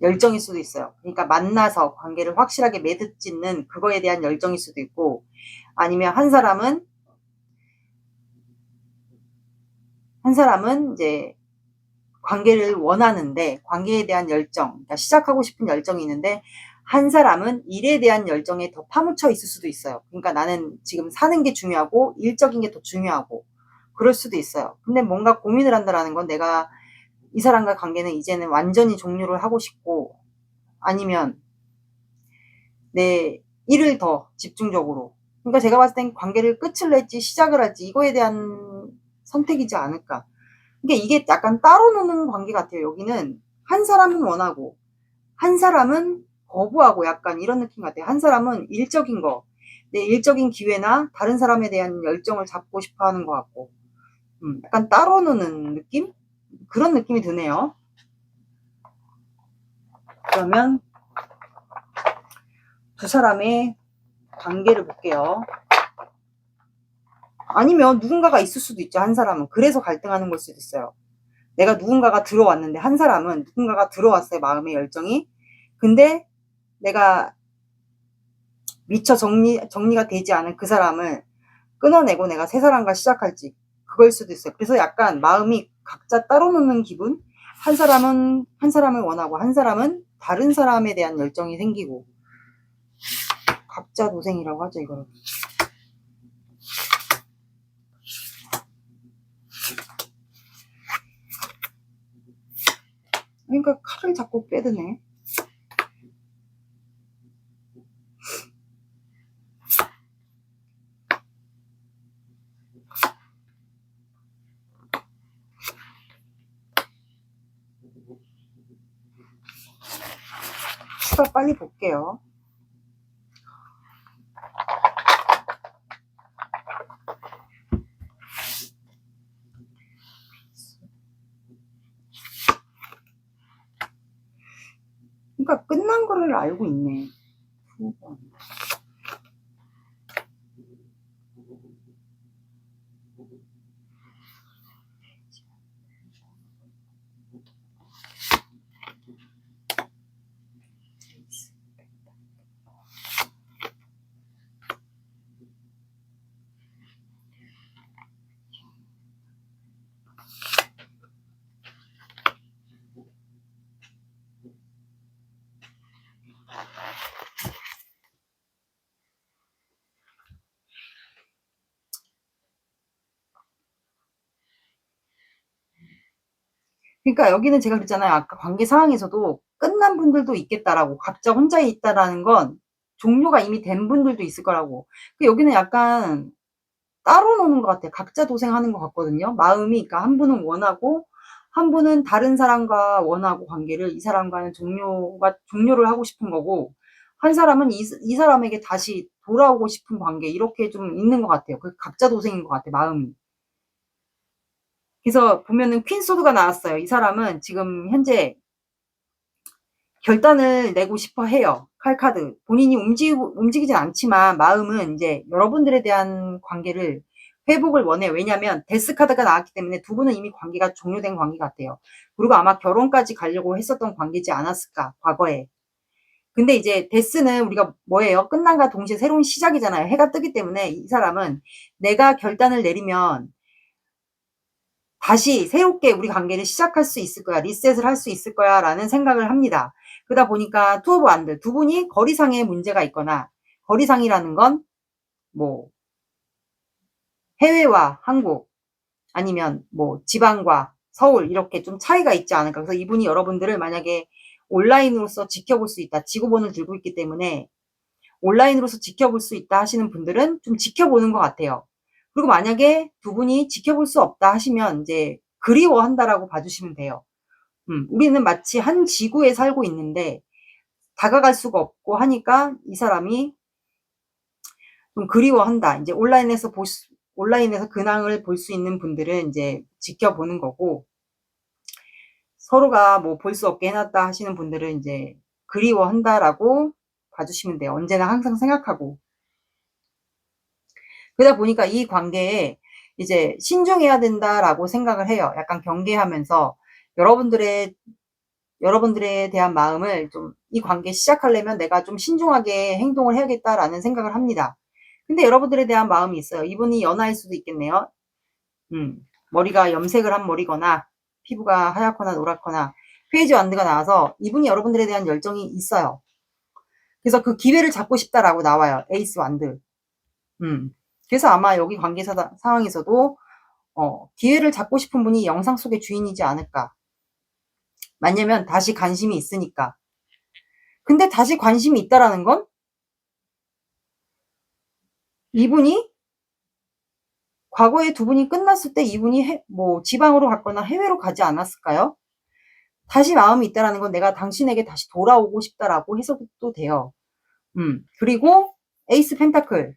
열정일 수도 있어요. 그러니까 만나서 관계를 확실하게 맺어짓는 그거에 대한 열정일 수도 있고 아니면 한 사람은 이제 관계를 원하는데 관계에 대한 열정, 그러니까 시작하고 싶은 열정이 있는데 한 사람은 일에 대한 열정에 더 파묻혀 있을 수도 있어요. 그러니까 나는 지금 사는 게 중요하고 일적인 게 더 중요하고 그럴 수도 있어요. 근데 뭔가 고민을 한다라는 건 내가 이 사람과 관계는 이제는 완전히 종료를 하고 싶고 아니면 내 일을 더 집중적으로 그러니까 제가 봤을 땐 관계를 끝을 낼지 시작을 할지 이거에 대한 선택이지 않을까. 그러니까 이게 약간 따로 노는 관계 같아요. 여기는 한 사람은 원하고 한 사람은 거부하고 약간 이런 느낌 같아요. 한 사람은 일적인 거, 내 일적인 기회나 다른 사람에 대한 열정을 잡고 싶어 하는 것 같고 약간 따로 노는 느낌? 그런 느낌이 드네요. 그러면 두 사람의 관계를 볼게요. 아니면 누군가가 있을 수도 있죠. 한 사람은. 그래서 갈등하는 걸 수도 있어요. 내가 누군가가 들어왔는데 한 사람은 누군가가 들어왔어요. 마음의 열정이. 근데 내가 미처 정리가 되지 않은 그 사람을 끊어내고 내가 새 사람과 시작할지 그걸 수도 있어요. 그래서 약간 마음이 각자 따로 노는 기분? 한 사람은 한 사람을 원하고 한 사람은 다른 사람에 대한 열정이 생기고 각자 도생이라고 하죠, 이거를. 그러니까 칼을 자꾸 빼드네. 추가 빨리 볼게요. 그러니까 끝난 거를 알고 있네. 9번. 그러니까 여기는 제가 그랬잖아요. 아까 관계 상황에서도 끝난 분들도 있겠다라고 각자 혼자 있다라는 건 종료가 이미 된 분들도 있을 거라고. 여기는 약간 따로 노는 것 같아요. 각자 도생하는 것 같거든요. 마음이 그러니까 한 분은 원하고 한 분은 다른 사람과 원하고 관계를 이 사람과는 종료를 하고 싶은 거고 한 사람은 이 사람에게 다시 돌아오고 싶은 관계 이렇게 좀 있는 것 같아요. 그 각자 도생인 것 같아요. 마음이. 그래서 보면은 퀸 소드가 나왔어요. 이 사람은 지금 현재 결단을 내고 싶어 해요. 칼카드. 본인이 움직이진 않지만 마음은 이제 여러분들에 대한 관계를 회복을 원해요. 왜냐면 데스카드가 나왔기 때문에 두 분은 이미 관계가 종료된 관계 같아요. 그리고 아마 결혼까지 가려고 했었던 관계지 않았을까, 과거에. 근데 이제 데스는 우리가 뭐예요? 끝남과 동시에 새로운 시작이잖아요. 해가 뜨기 때문에 이 사람은 내가 결단을 내리면 다시 새롭게 우리 관계를 시작할 수 있을 거야. 리셋을 할 수 있을 거야. 라는 생각을 합니다. 그러다 보니까 투 오브 완드. 두 분이 거리상의 문제가 있거나, 거리상이라는 건 뭐 해외와 한국, 아니면 뭐 지방과 서울 이렇게 좀 차이가 있지 않을까. 그래서 이분이 여러분들을 만약에 온라인으로서 지켜볼 수 있다. 지구본을 들고 있기 때문에 온라인으로서 지켜볼 수 있다 하시는 분들은 좀 지켜보는 것 같아요. 그리고 만약에 두 분이 지켜볼 수 없다 하시면 이제 그리워한다라고 봐주시면 돼요. 우리는 마치 한 지구에 살고 있는데 다가갈 수가 없고 하니까 이 사람이 좀 그리워한다. 이제 온라인에서 근황을 볼 수 있는 분들은 이제 지켜보는 거고, 서로가 뭐 볼 수 없게 해놨다 하시는 분들은 이제 그리워한다라고 봐주시면 돼요. 언제나 항상 생각하고. 그러다 보니까 이 관계에 이제 신중해야 된다라고 생각을 해요. 약간 경계하면서 여러분들에 대한 마음을 좀 이 관계 시작하려면 내가 좀 신중하게 행동을 해야겠다라는 생각을 합니다. 근데 여러분들에 대한 마음이 있어요. 이분이 연하일 수도 있겠네요. 머리가 염색을 한 머리거나 피부가 하얗거나 노랗거나 페이지 완드가 나와서 이분이 여러분들에 대한 열정이 있어요. 그래서 그 기회를 잡고 싶다라고 나와요. 에이스 완드. 그래서 아마 여기 관계 상황에서도 기회를 잡고 싶은 분이 영상 속의 주인이지 않을까. 왜냐면 다시 관심이 있으니까. 근데 다시 관심이 있다라는 건 이분이 과거에 두 분이 끝났을 때 이분이 뭐 지방으로 갔거나 해외로 가지 않았을까요? 다시 마음이 있다라는 건 내가 당신에게 다시 돌아오고 싶다라고 해석도 돼요. 그리고 에이스 펜타클.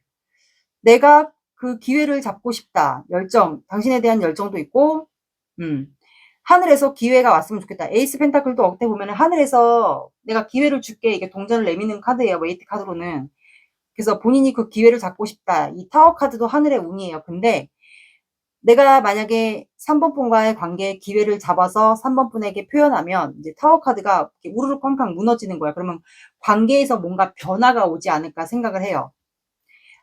내가 그 기회를 잡고 싶다. 열정. 당신에 대한 열정도 있고, 하늘에서 기회가 왔으면 좋겠다. 에이스 펜타클도 어떻게 보면 하늘에서 내가 기회를 줄게. 이게 동전을 내미는 카드예요. 웨이트 카드로는. 그래서 본인이 그 기회를 잡고 싶다. 이 타워 카드도 하늘의 운이에요. 근데 내가 만약에 3번 분과의 관계의 기회를 잡아서 3번 분에게 표현하면 이제 타워 카드가 우르르 쾅쾅 무너지는 거야. 그러면 관계에서 뭔가 변화가 오지 않을까 생각을 해요.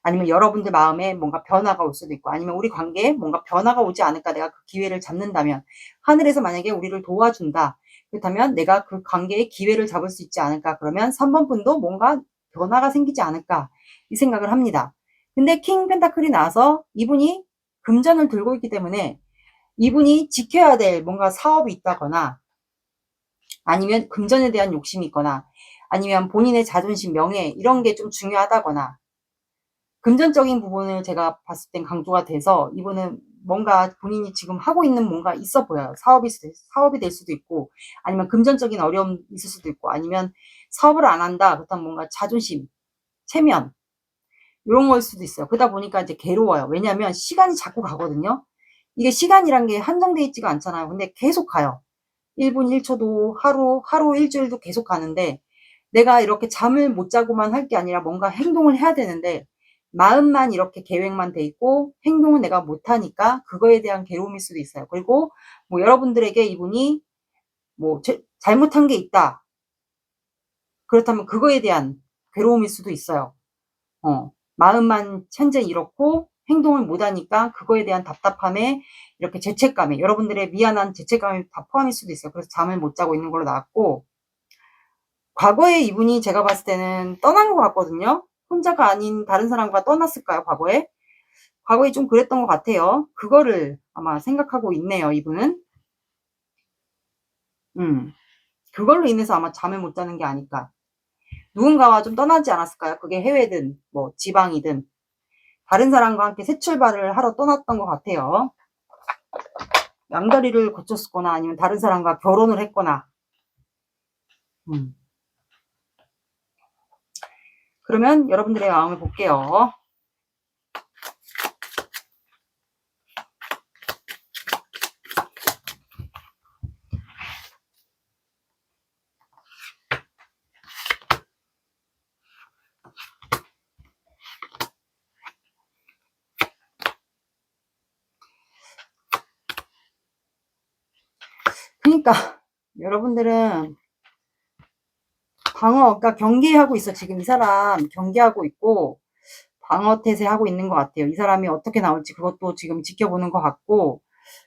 아니면 여러분들 마음에 뭔가 변화가 올 수도 있고, 아니면 우리 관계에 뭔가 변화가 오지 않을까. 내가 그 기회를 잡는다면 하늘에서 만약에 우리를 도와준다. 그렇다면 내가 그 관계의 기회를 잡을 수 있지 않을까. 그러면 3번 분도 뭔가 변화가 생기지 않을까 이 생각을 합니다. 근데 킹 펜타클이 나와서 이분이 금전을 들고 있기 때문에 이분이 지켜야 될 뭔가 사업이 있다거나, 아니면 금전에 대한 욕심이 있거나, 아니면 본인의 자존심, 명예 이런 게 좀 중요하다거나, 금전적인 부분을 제가 봤을 땐 강조가 돼서 이분은 뭔가 본인이 지금 하고 있는 뭔가 있어 보여요. 사업이 될 수도 있고, 아니면 금전적인 어려움이 있을 수도 있고, 아니면 사업을 안 한다. 그렇다면 뭔가 자존심, 체면 이런 거일 수도 있어요. 그러다 보니까 이제 괴로워요. 왜냐하면 시간이 자꾸 가거든요. 이게 시간이란 게 한정돼 있지가 않잖아요. 근데 계속 가요. 1분 1초도 하루 일주일도 계속 가는데, 내가 이렇게 잠을 못 자고만 할 게 아니라 뭔가 행동을 해야 되는데 마음만 이렇게 계획만 돼 있고 행동은 내가 못 하니까 그거에 대한 괴로움일 수도 있어요. 그리고 뭐 여러분들에게 이분이 뭐 잘못한 게 있다. 그렇다면 그거에 대한 괴로움일 수도 있어요. 마음만 현재 이렇고 행동을 못 하니까 그거에 대한 답답함에 이렇게 죄책감에, 여러분들의 미안한 죄책감이 다 포함일 수도 있어요. 그래서 잠을 못 자고 있는 걸로 나왔고, 과거에 이분이 제가 봤을 때는 떠난 것 같거든요. 혼자가 아닌 다른 사람과 떠났을까요, 과거에? 과거에 좀 그랬던 것 같아요. 그거를 아마 생각하고 있네요, 이분은. 그걸로 인해서 아마 잠을 못 자는 게 아닐까. 누군가와 좀 떠나지 않았을까요? 그게 해외든 뭐 지방이든 다른 사람과 함께 새 출발을 하러 떠났던 것 같아요. 양다리를 거쳤거나 아니면 다른 사람과 결혼을 했거나. 그러면 여러분들의 마음을 볼게요. 그러니까 여러분들은 방어, 그러니까 경계하고 있어. 지금 이 사람 경계하고 있고 방어 태세 하고 있는 것 같아요. 이 사람이 어떻게 나올지 그것도 지금 지켜보는 것 같고,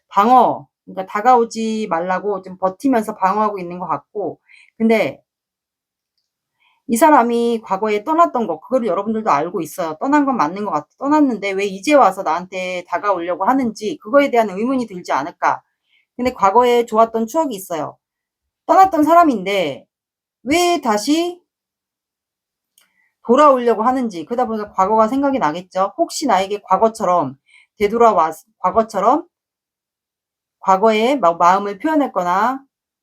방어, 그러니까 다가오지 말라고 좀 버티면서 방어하고 있는 것 같고, 근데 이 사람이 과거에 떠났던 거, 그거를 여러분들도 알고 있어요. 떠난 건 맞는 것 같아. 떠났는데 왜 이제 와서 나한테 다가오려고 하는지, 그거에 대한 의문이 들지 않을까. 근데 과거에 좋았던 추억이 있어요. 떠났던 사람인데 왜 다시 돌아오려고 하는지, 그러다 보니까 과거가 생각이 나겠죠. 혹시 나에게 과거처럼 과거처럼 과거에 마음을 표현했거나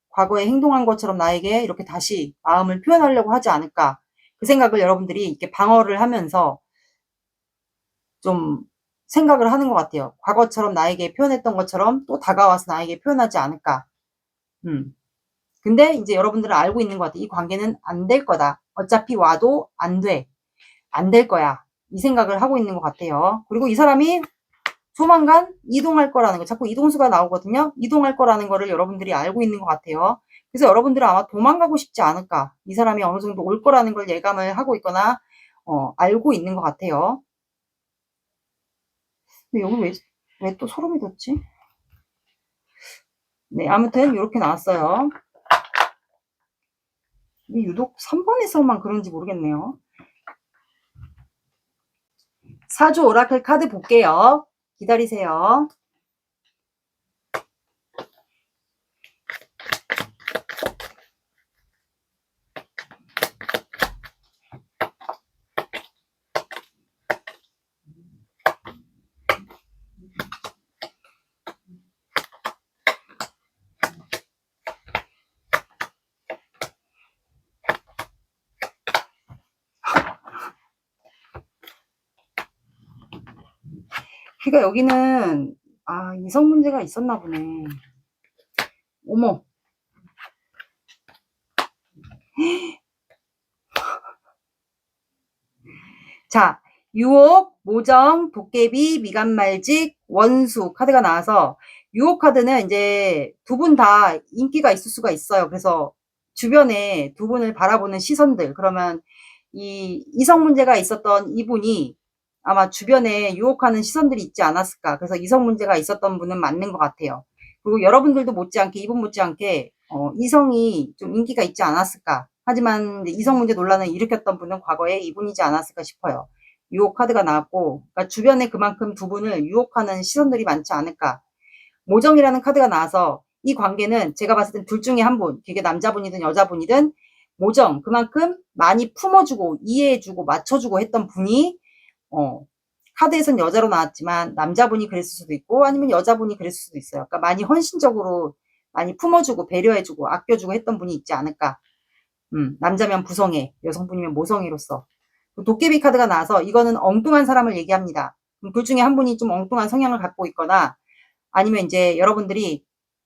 과거에 행동한 것처럼 나에게 이렇게 다시 마음을 표현하려고 하지 않을까. 그 생각을 여러분들이 이렇게 방어를 하면서 좀 생각을 하는 것 같아요. 과거처럼 나에게 표현했던 것처럼 또 다가와서 나에게 표현하지 않을까. 근데 이제 여러분들은 알고 있는 것 같아요. 이 관계는 안 될 거다. 어차피 와도 안 돼. 안 될 거야. 이 생각을 하고 있는 것 같아요. 그리고 이 사람이 조만간 이동할 거라는 거, 자꾸 이동수가 나오거든요. 이동할 거라는 거를 여러분들이 알고 있는 것 같아요. 그래서 여러분들은 아마 도망가고 싶지 않을까. 이 사람이 어느 정도 올 거라는 걸 예감을 하고 있거나 알고 있는 것 같아요. 근데 여기 왜 또 소름이 돋지? 네, 아무튼 이렇게 나왔어요. 유독 3번에서만 그런지 모르겠네요. 사주 오라클 카드 볼게요. 기다리세요. 그러니까 여기는 이성 문제가 있었나 보네. 어머. 자, 유혹, 모정, 도깨비, 미간말직, 원수 카드가 나와서, 유혹 카드는 이제 두 분 다 인기가 있을 수가 있어요. 그래서 주변에 두 분을 바라보는 시선들, 그러면 이 이성 문제가 있었던 이분이 아마 주변에 유혹하는 시선들이 있지 않았을까. 그래서 이성 문제가 있었던 분은 맞는 것 같아요. 그리고 여러분들도 못지않게, 이분 못지않게 이성이 좀 인기가 있지 않았을까. 하지만 이성 문제 논란을 일으켰던 분은 과거에 이분이지 않았을까 싶어요. 유혹 카드가 나왔고, 그러니까 주변에 그만큼 두 분을 유혹하는 시선들이 많지 않을까. 모정이라는 카드가 나와서 이 관계는 제가 봤을 땐 둘 중에 한 분, 그게 남자분이든 여자분이든 모정, 그만큼 많이 품어주고 이해해주고 맞춰주고 했던 분이 카드에선 여자로 나왔지만 남자분이 그랬을 수도 있고 아니면 여자분이 그랬을 수도 있어요. 그러니까 많이 헌신적으로 많이 품어주고 배려해주고 아껴주고 했던 분이 있지 않을까. 남자면 부성애, 여성분이면 모성애로서. 도깨비 카드가 나와서 이거는 엉뚱한 사람을 얘기합니다. 둘 중에 한 분이 좀 엉뚱한 성향을 갖고 있거나 아니면 이제 여러분들이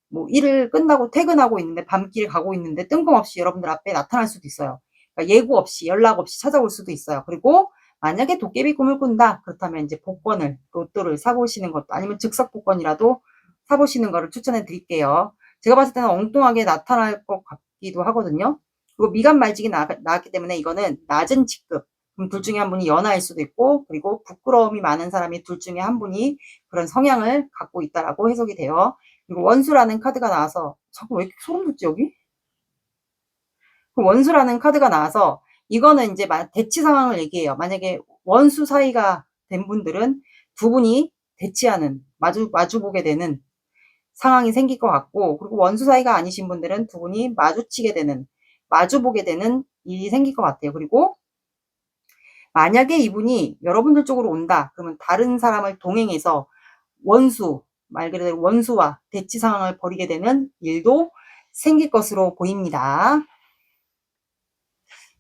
뭐 일을 끝나고 퇴근하고 있는데 밤길 가고 있는데 뜬금없이 여러분들 앞에 나타날 수도 있어요. 그러니까 예고 없이 연락 없이 찾아올 수도 있어요. 그리고 만약에 도깨비 꿈을 꾼다 그렇다면 이제 복권을 로또를 사보시는 것도 아니면 즉석 복권이라도 사보시는 거를 추천해 드릴게요. 제가 봤을 때는 엉뚱하게 나타날 것 같기도 하거든요. 그리고 미간 말직이 나왔기 때문에 이거는 낮은 직급. 그럼 둘 중에 한 분이 연하일 수도 있고 그리고 부끄러움이 많은 사람이 둘 중에 한 분이 그런 성향을 갖고 있다라고 해석이 돼요. 그리고 원수라는 카드가 나와서 자꾸 왜 이렇게 소름 돋지 여기? 그 원수라는 카드가 나와서 이거는 이제 대치 상황을 얘기해요. 만약에 원수 사이가 된 분들은 두 분이 대치하는 마주보게 되는 상황이 생길 것 같고 그리고 원수 사이가 아니신 분들은 두 분이 마주치게 되는 마주보게 되는 일이 생길 것 같아요. 그리고 만약에 이분이 여러분들 쪽으로 온다 그러면 다른 사람을 동행해서 말 그대로 원수와 대치 상황을 벌이게 되는 일도 생길 것으로 보입니다.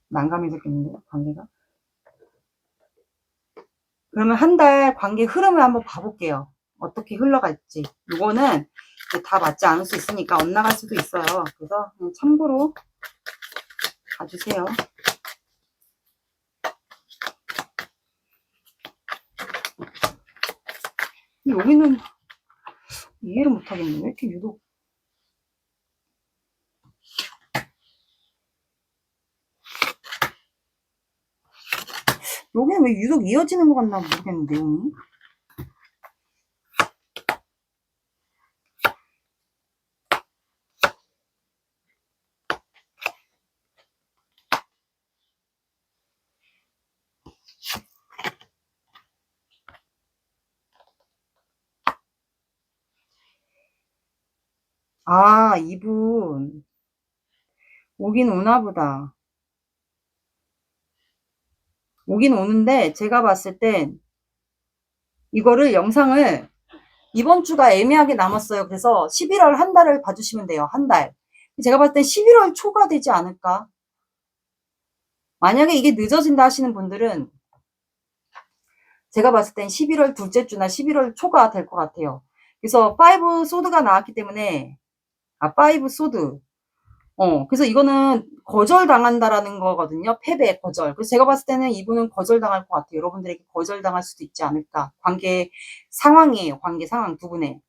난감해졌겠는데요, 관계가? 그러면 한 달 관계 흐름을 한번 봐볼게요. 어떻게 흘러갈지. 이거는 다 맞지 않을 수 있으니까 엇나갈 수도 있어요. 그래서 그냥 참고로 봐주세요. 여기는 이해를 못하겠네. 왜 이렇게 유독 여기는 왜 유독 이어지는 것 같나 모르겠는데, 내용이. 아, 이분. 오긴 오나 보다. 오긴 오는데, 제가 봤을 땐, 이거를 영상을, 이번 주가 애매하게 남았어요. 그래서 11월 한 달을 봐주시면 돼요. 한 달. 제가 봤을 땐 11월 초가 되지 않을까. 만약에 이게 늦어진다 하시는 분들은, 제가 봤을 땐 11월 둘째 주나 11월 초가 될 것 같아요. 그래서 5 소드가 나왔기 때문에, 5 소드. 그래서 이거는 거절당한다라는 거거든요. 패배, 거절. 그래서 제가 봤을 때는 이분은 거절당할 것 같아요. 여러분들에게 거절당할 수도 있지 않을까. 관계 상황이에요. 관계 상황 두 분의.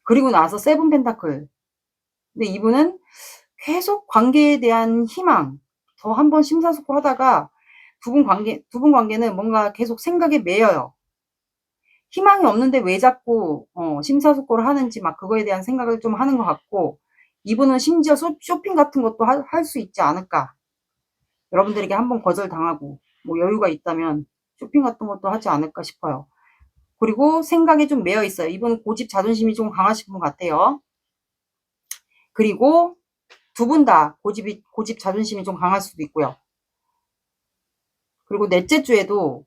그리고 나서 세븐 펜타클. 근데 이분은 계속 관계에 대한 희망, 더 한번 심사숙고하다가 두 분 관계는 뭔가 계속 생각에 매여요. 희망이 없는데 왜 자꾸 심사숙고를 하는지 막 그거에 대한 생각을 좀 하는 것 같고, 이분은 심지어 쇼핑 같은 것도 할 수 있지 않을까. 여러분들에게 한번 거절당하고 뭐 여유가 있다면 쇼핑 같은 것도 하지 않을까 싶어요. 그리고 생각에 좀 매여 있어요. 이분은 고집 자존심이 좀 강하신 분 같아요. 그리고 두 분 다 고집 자존심이 좀 강할 수도 있고요. 그리고 넷째 주에도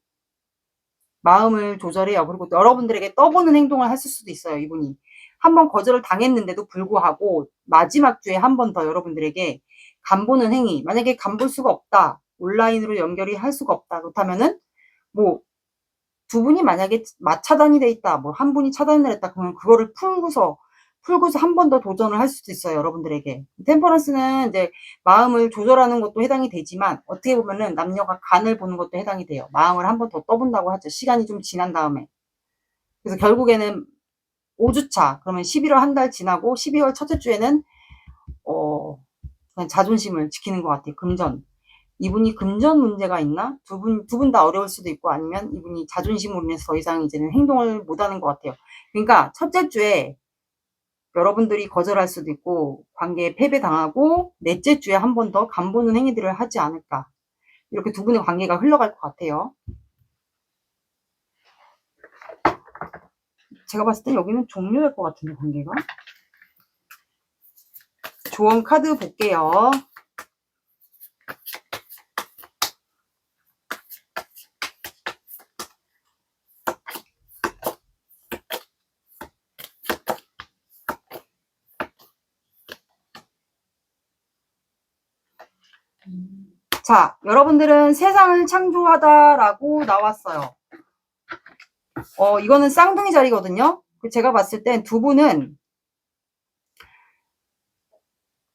마음을 조절해요. 그리고 여러분들에게 떠보는 행동을 했을 수도 있어요. 이분이 한번 거절을 당했는데도 불구하고 마지막 주에 한 번 더 여러분들에게 간보는 행위. 만약에 간볼 수가 없다, 온라인으로 연결이 할 수가 없다, 그렇다면은 뭐 두 분이 만약에 마차단이 돼 있다, 뭐 한 분이 차단을 했다, 그러면 그거를 풀고서 한 번 더 도전을 할 수도 있어요. 여러분들에게. 템퍼런스는 이제 마음을 조절하는 것도 해당이 되지만, 어떻게 보면은 남녀가 간을 보는 것도 해당이 돼요. 마음을 한 번 더 떠본다고 하죠. 시간이 좀 지난 다음에. 그래서 결국에는 5주차, 그러면 11월 한 달 지나고 12월 첫째 주에는 그냥 자존심을 지키는 것 같아요. 금전. 이분이 금전 문제가 있나? 두 분 다 어려울 수도 있고, 아니면 이분이 자존심으로 인해서 더 이상 이제는 행동을 못 하는 것 같아요. 그러니까 첫째 주에 여러분들이 거절할 수도 있고, 관계에 패배당하고, 넷째 주에 한 번 더 간보는 행위들을 하지 않을까. 이렇게 두 분의 관계가 흘러갈 것 같아요. 제가 봤을 때 여기는 종료될 것 같은데, 관계가. 조언 카드 볼게요. 자, 여러분들은 세상을 창조하다라고 나왔어요. 이거는 쌍둥이 자리거든요. 제가 봤을 땐 두 분은,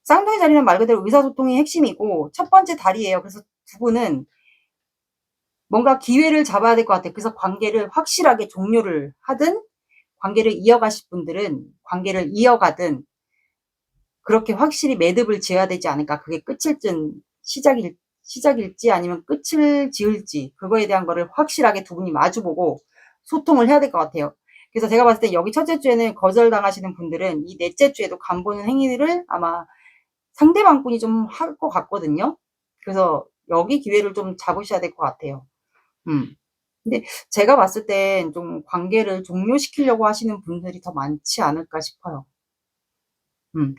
쌍둥이 자리는 말 그대로 의사소통이 핵심이고 첫 번째 다리예요. 그래서 두 분은 뭔가 기회를 잡아야 될 것 같아요. 그래서 관계를 확실하게 종료를 하든, 관계를 이어가실 분들은 관계를 이어가든, 그렇게 확실히 매듭을 지어야 되지 않을까. 그게 끝일지 시작일지 아니면 끝을 지을지, 그거에 대한 거를 확실하게 두 분이 마주보고 소통을 해야 될 것 같아요. 그래서 제가 봤을 때 여기 첫째 주에는 거절당하시는 분들은 이 넷째 주에도 간보는 행위를 아마 상대방분이 좀 할 것 같거든요. 그래서 여기 기회를 좀 잡으셔야 될 것 같아요. 근데 제가 봤을 땐 좀 관계를 종료시키려고 하시는 분들이 더 많지 않을까 싶어요.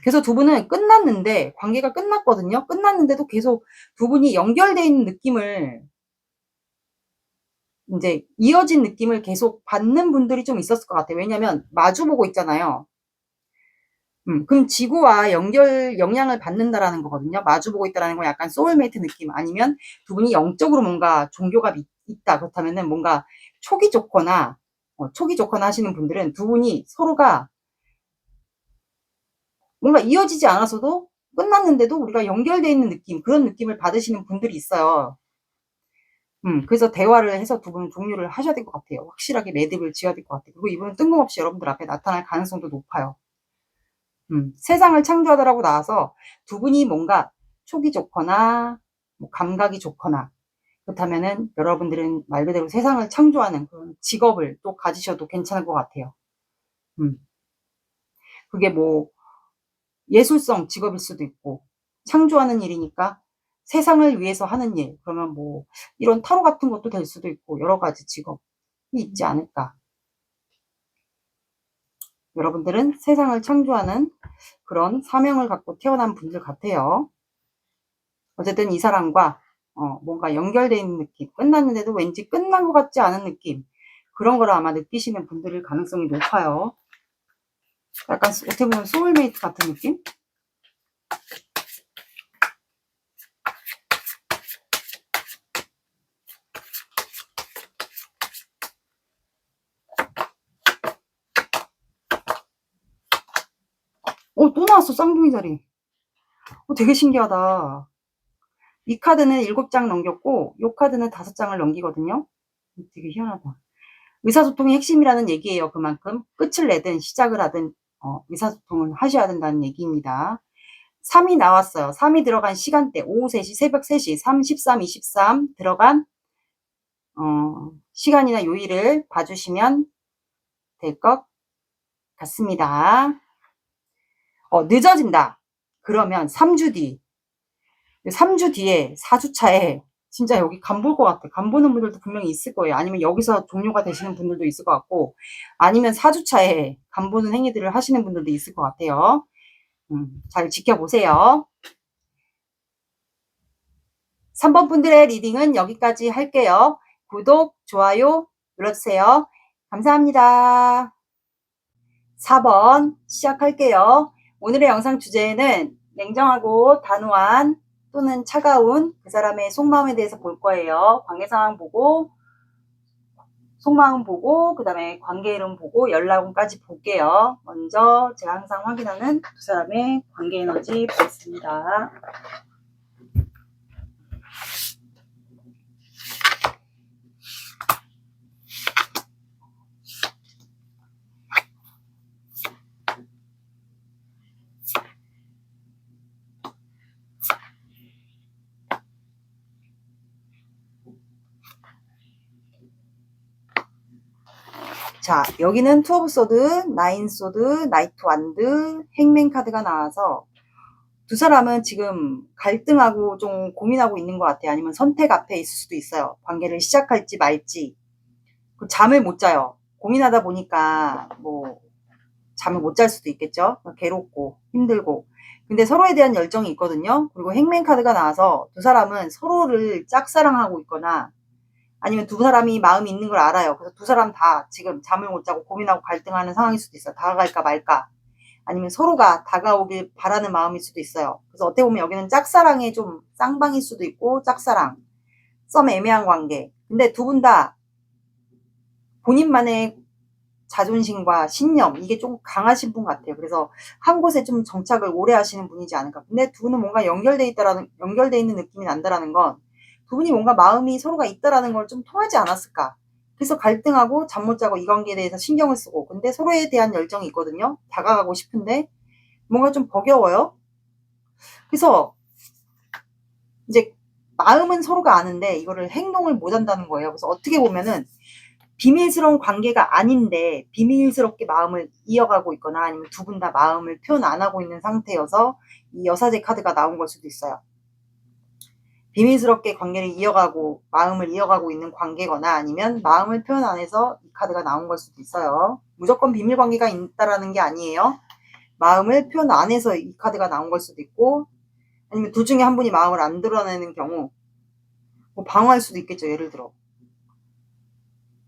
그래서 두 분은 끝났는데, 관계가 끝났거든요. 끝났는데도 계속 두 분이 연결돼 있는 느낌을, 이제 이어진 느낌을 계속 받는 분들이 좀 있었을 것 같아요. 왜냐면 마주보고 있잖아요. 그럼 지구와 영향을 받는다라는 거거든요. 마주보고 있다라는 건 약간 소울메이트 느낌, 아니면 두 분이 영적으로 뭔가 종교가 있다. 그렇다면은 뭔가 촉이 좋거나 하시는 분들은 두 분이 서로가 뭔가 이어지지 않아서도 끝났는데도 우리가 연결되어 있는 느낌, 그런 느낌을 받으시는 분들이 있어요. 그래서 대화를 해서 두 분은 종료를 하셔야 될 것 같아요. 확실하게 매듭을 지어야 될 것 같아요. 그리고 이분은 뜬금없이 여러분들 앞에 나타날 가능성도 높아요. 세상을 창조하다라고 나와서 두 분이 뭔가 촉이 좋거나 뭐 감각이 좋거나 그렇다면은 여러분들은 말 그대로 세상을 창조하는 그런 직업을 또 가지셔도 괜찮을 것 같아요. 그게 뭐 예술성 직업일 수도 있고 창조하는 일이니까 세상을 위해서 하는 일, 그러면 뭐 이런 타로 같은 것도 될 수도 있고 여러 가지 직업이 있지 않을까. 여러분들은 세상을 창조하는 그런 사명을 갖고 태어난 분들 같아요. 어쨌든 이 사람과 뭔가 연결되어 있는 느낌, 끝났는데도 왠지 끝난 것 같지 않은 느낌, 그런 걸 아마 느끼시는 분들일 가능성이 높아요. 약간 어떻게 보면 소울메이트 같은 느낌? 또 나왔어, 쌍둥이 자리. 되게 신기하다. 이 카드는 7장 넘겼고 이 카드는 5장을 넘기거든요. 되게 희한하다. 의사소통이 핵심이라는 얘기예요. 그만큼 끝을 내든 시작을 하든 의사소통을 하셔야 된다는 얘기입니다. 3이 나왔어요. 3이 들어간 시간대 오후 3시, 새벽 3시, 3, 13, 23 들어간 시간이나 요일을 봐주시면 될 것 같습니다. 늦어진다. 그러면 3주 뒤, 3주 뒤에 4주차에 진짜 여기 간 볼 것 같아. 간 보는 분들도 분명히 있을 거예요. 아니면 여기서 종료가 되시는 분들도 있을 것 같고, 아니면 4주차에 간 보는 행위들을 하시는 분들도 있을 것 같아요. 잘 지켜보세요. 3번 분들의 리딩은 여기까지 할게요. 구독, 좋아요 눌러주세요. 감사합니다. 4번 시작할게요. 오늘의 영상 주제는 냉정하고 단호한 또는 차가운 그 사람의 속마음에 대해서 볼 거예요. 관계 상황 보고, 속마음 보고, 그 다음에 관계 이름 보고, 연락운까지 볼게요. 먼저 제가 항상 확인하는 두 사람의 관계 에너지 보겠습니다. 자, 여기는 투 오브 소드, 나인 소드, 나이트 완드, 행맨 카드가 나와서 두 사람은 지금 갈등하고 좀 고민하고 있는 것 같아요. 아니면 선택 앞에 있을 수도 있어요. 관계를 시작할지 말지. 잠을 못 자요. 고민하다 보니까 뭐 잠을 못 잘 수도 있겠죠. 괴롭고 힘들고. 근데 서로에 대한 열정이 있거든요. 그리고 행맨 카드가 나와서 두 사람은 서로를 짝사랑하고 있거나 아니면 두 사람이 마음이 있는 걸 알아요. 그래서 두 사람 다 지금 잠을 못 자고 고민하고 갈등하는 상황일 수도 있어요. 다가갈까 말까. 아니면 서로가 다가오길 바라는 마음일 수도 있어요. 그래서 어떻게 보면 여기는 짝사랑의 좀 쌍방일 수도 있고 짝사랑, 썸 애매한 관계. 근데 두 분 다 본인만의 자존심과 신념 이게 좀 강하신 분 같아요. 그래서 한 곳에 좀 정착을 오래 하시는 분이지 않을까. 근데 두 분은 뭔가 연결돼 있는 느낌이 난다라는 건 두 분이 뭔가 마음이 서로가 있다라는 걸 좀 통하지 않았을까. 그래서 갈등하고 잠 못 자고 이 관계에 대해서 신경을 쓰고 근데 서로에 대한 열정이 있거든요. 다가가고 싶은데 뭔가 좀 버겨워요. 그래서 이제 마음은 서로가 아는데 이거를 행동을 못 한다는 거예요. 그래서 어떻게 보면은 비밀스러운 관계가 아닌데 비밀스럽게 마음을 이어가고 있거나 아니면 두 분 다 마음을 표현 안 하고 있는 상태여서 이 여사제 카드가 나온 걸 수도 있어요. 비밀스럽게 관계를 이어가고 마음을 이어가고 있는 관계거나 아니면 마음을 표현 안 해서 이 카드가 나온 걸 수도 있어요. 무조건 비밀 관계가 있다라는 게 아니에요. 마음을 표현 안 해서 이 카드가 나온 걸 수도 있고 아니면 둘 중에 한 분이 마음을 안 드러내는 경우 뭐 방어할 수도 있겠죠. 예를 들어.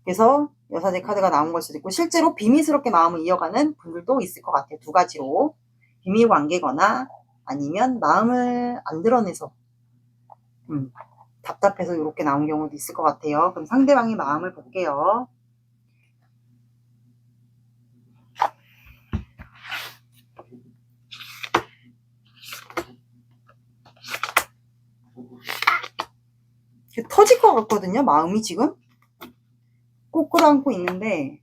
그래서 여사제 카드가 나온 걸 수도 있고 실제로 비밀스럽게 마음을 이어가는 분들도 있을 것 같아요. 두 가지로. 비밀 관계거나 아니면 마음을 안 드러내서 답답해서 이렇게 나온 경우도 있을 것 같아요. 그럼 상대방의 마음을 볼게요. 터질 것 같거든요. 마음이 지금 꼭 끌어안고 있는데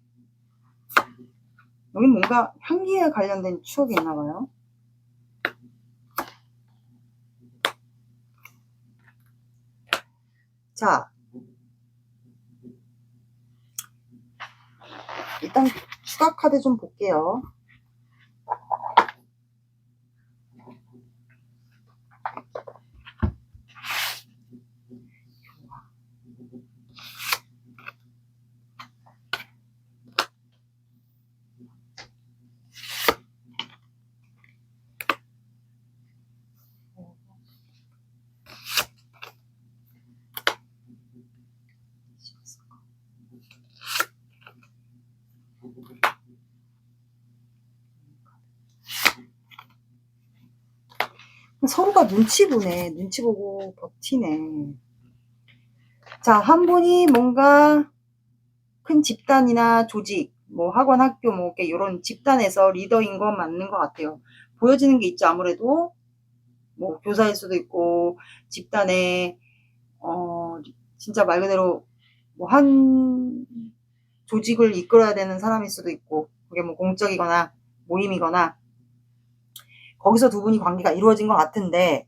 여기 뭔가 향기에 관련된 추억이 있나 봐요. 자, 일단 추가 카드 좀 볼게요. 서로가 눈치 보네. 눈치 보고 버티네. 자, 한 분이 뭔가 큰 집단이나 조직, 뭐 학원, 학교, 뭐 이런 집단에서 리더인 건 맞는 것 같아요. 보여지는 게 있죠. 아무래도 뭐 교사일 수도 있고 집단에 진짜 말 그대로 뭐 한 조직을 이끌어야 되는 사람일 수도 있고, 그게 뭐 공적이거나 모임이거나 거기서 두 분이 관계가 이루어진 것 같은데,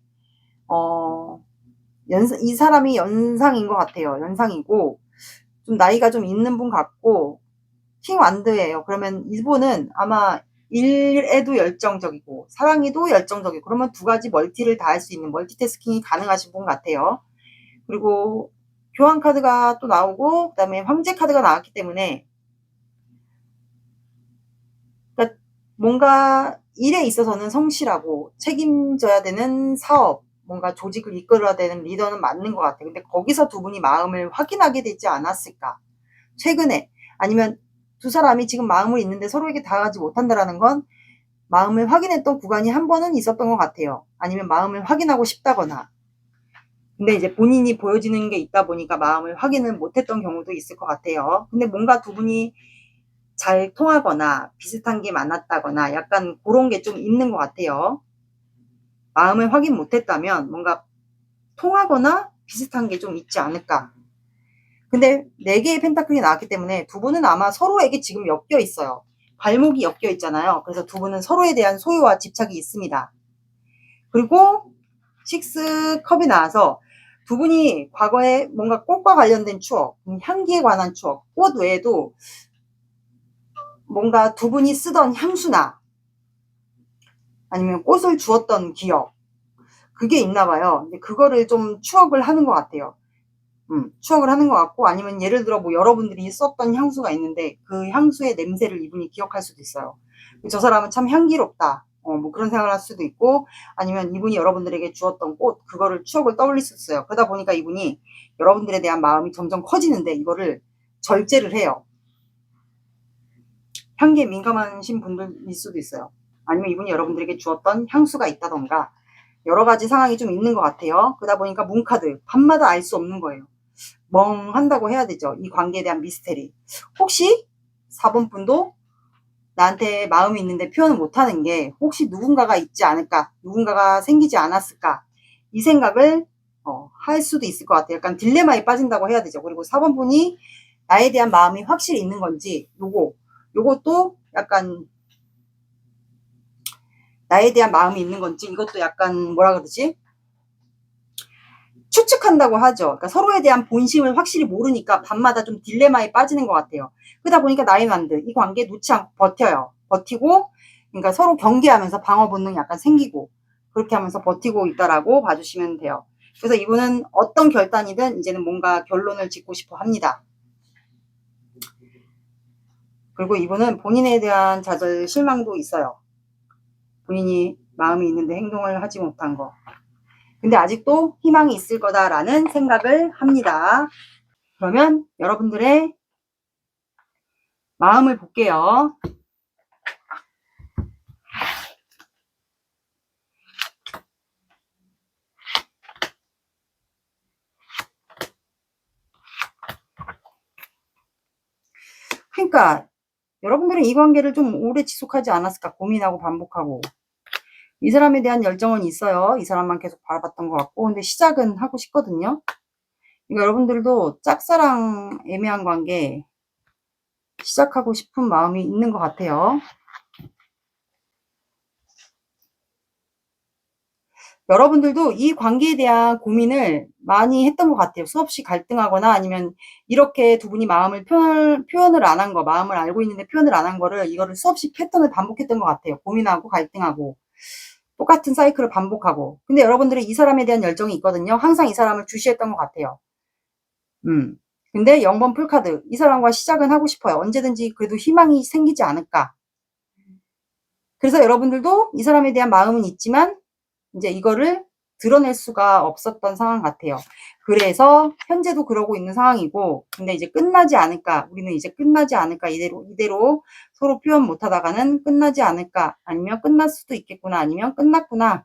이 사람이 연상인 것 같아요. 연상이고 좀 나이가 좀 있는 분 같고 킹 완드예요. 그러면 이분은 아마 일에도 열정적이고 사랑에도 열정적이고, 그러면 두 가지 멀티를 다 할 수 있는 멀티태스킹이 가능하신 분 같아요. 그리고 교환 카드가 또 나오고 그다음에 황제 카드가 나왔기 때문에, 그러니까 뭔가 일에 있어서는 성실하고 책임져야 되는 사업, 뭔가 조직을 이끌어야 되는 리더는 맞는 것 같아요. 근데 거기서 두 분이 마음을 확인하게 되지 않았을까? 최근에. 아니면 두 사람이 지금 마음을 있는데 서로에게 다가가지 못한다라는 건 마음을 확인했던 구간이 한 번은 있었던 것 같아요. 아니면 마음을 확인하고 싶다거나. 근데 이제 본인이 보여지는 게 있다 보니까 마음을 확인을 못했던 경우도 있을 것 같아요. 근데 뭔가 두 분이 잘 통하거나 비슷한 게 많았다거나 약간 그런 게 좀 있는 것 같아요. 마음을 확인 못했다면 뭔가 통하거나 비슷한 게 좀 있지 않을까. 근데 4개의 펜타클이 나왔기 때문에 두 분은 아마 서로에게 지금 엮여 있어요. 발목이 엮여 있잖아요. 그래서 두 분은 서로에 대한 소유와 집착이 있습니다. 그리고 6컵이 나와서 두 분이 과거에 뭔가 꽃과 관련된 추억, 향기에 관한 추억, 꽃 외에도 뭔가 두 분이 쓰던 향수나 아니면 꽃을 주었던 기억, 그게 있나 봐요. 근데 그거를 좀 추억을 하는 것 같아요. 추억을 하는 것 같고, 아니면 예를 들어 뭐 여러분들이 썼던 향수가 있는데 그 향수의 냄새를 이분이 기억할 수도 있어요. 저 사람은 참 향기롭다, 뭐 그런 생각을 할 수도 있고, 아니면 이분이 여러분들에게 주었던 꽃, 그거를 추억을 떠올릴 수 있어요. 그러다 보니까 이분이 여러분들에 대한 마음이 점점 커지는데 이거를 절제를 해요. 향기에 민감하신 분들일 수도 있어요. 아니면 이분이 여러분들에게 주었던 향수가 있다던가 여러 가지 상황이 좀 있는 것 같아요. 그러다 보니까 문카드, 밤마다 알 수 없는 거예요. 멍한다고 해야 되죠. 이 관계에 대한 미스테리. 혹시 4번 분도 나한테 마음이 있는데 표현을 못하는 게 혹시 누군가가 있지 않을까, 누군가가 생기지 않았을까, 이 생각을 할 수도 있을 것 같아요. 약간 딜레마에 빠진다고 해야 되죠. 그리고 4번 분이 나에 대한 마음이 확실히 있는 건지, 요것도 약간 나에 대한 마음이 있는 건지, 이것도 약간 뭐라 그러지? 추측한다고 하죠. 그러니까 서로에 대한 본심을 확실히 모르니까 밤마다 좀 딜레마에 빠지는 것 같아요. 그러다 보니까 나인완드, 이 관계 놓지 않고 버텨요. 버티고, 그러니까 서로 경계하면서 방어 본능이 약간 생기고, 그렇게 하면서 버티고 있다라고 봐주시면 돼요. 그래서 이분은 어떤 결단이든 이제는 뭔가 결론을 짓고 싶어 합니다. 그리고 이분은 본인에 대한 좌절, 실망도 있어요. 본인이 마음이 있는데 행동을 하지 못한 거. 근데 아직도 희망이 있을 거다라는 생각을 합니다. 그러면 여러분들의 마음을 볼게요. 그러니까 여러분들은 이 관계를 좀 오래 지속하지 않았을까 고민하고 반복하고, 이 사람에 대한 열정은 있어요. 이 사람만 계속 바라봤던 것 같고, 근데 시작은 하고 싶거든요. 그러니까 여러분들도 짝사랑 애매한 관계 시작하고 싶은 마음이 있는 것 같아요. 여러분들도 이 관계에 대한 고민을 많이 했던 것 같아요. 수없이 갈등하거나 아니면 이렇게 두 분이 마음을 표현을 안 한 거, 마음을 알고 있는데 표현을 안 한 거를 이거를 수없이 패턴을 반복했던 것 같아요. 고민하고 갈등하고 똑같은 사이클을 반복하고. 근데 여러분들은 이 사람에 대한 열정이 있거든요. 항상 이 사람을 주시했던 것 같아요. 근데 0번 풀카드. 이 사람과 시작은 하고 싶어요. 언제든지 그래도 희망이 생기지 않을까. 그래서 여러분들도 이 사람에 대한 마음은 있지만 이제 이거를 드러낼 수가 없었던 상황 같아요. 그래서 현재도 그러고 있는 상황이고, 근데 이제 끝나지 않을까, 우리는 이제 끝나지 않을까, 이대로 서로 표현 못 하다가는 끝나지 않을까, 아니면 끝날 수도 있겠구나, 아니면 끝났구나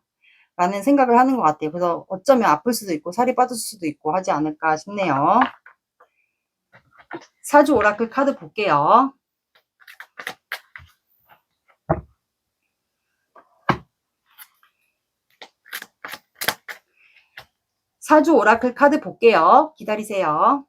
라는 생각을 하는 것 같아요. 그래서 어쩌면 아플 수도 있고 살이 빠질 수도 있고 하지 않을까 싶네요. 사주 오라클 카드 볼게요. 사주 오라클 카드 볼게요. 기다리세요.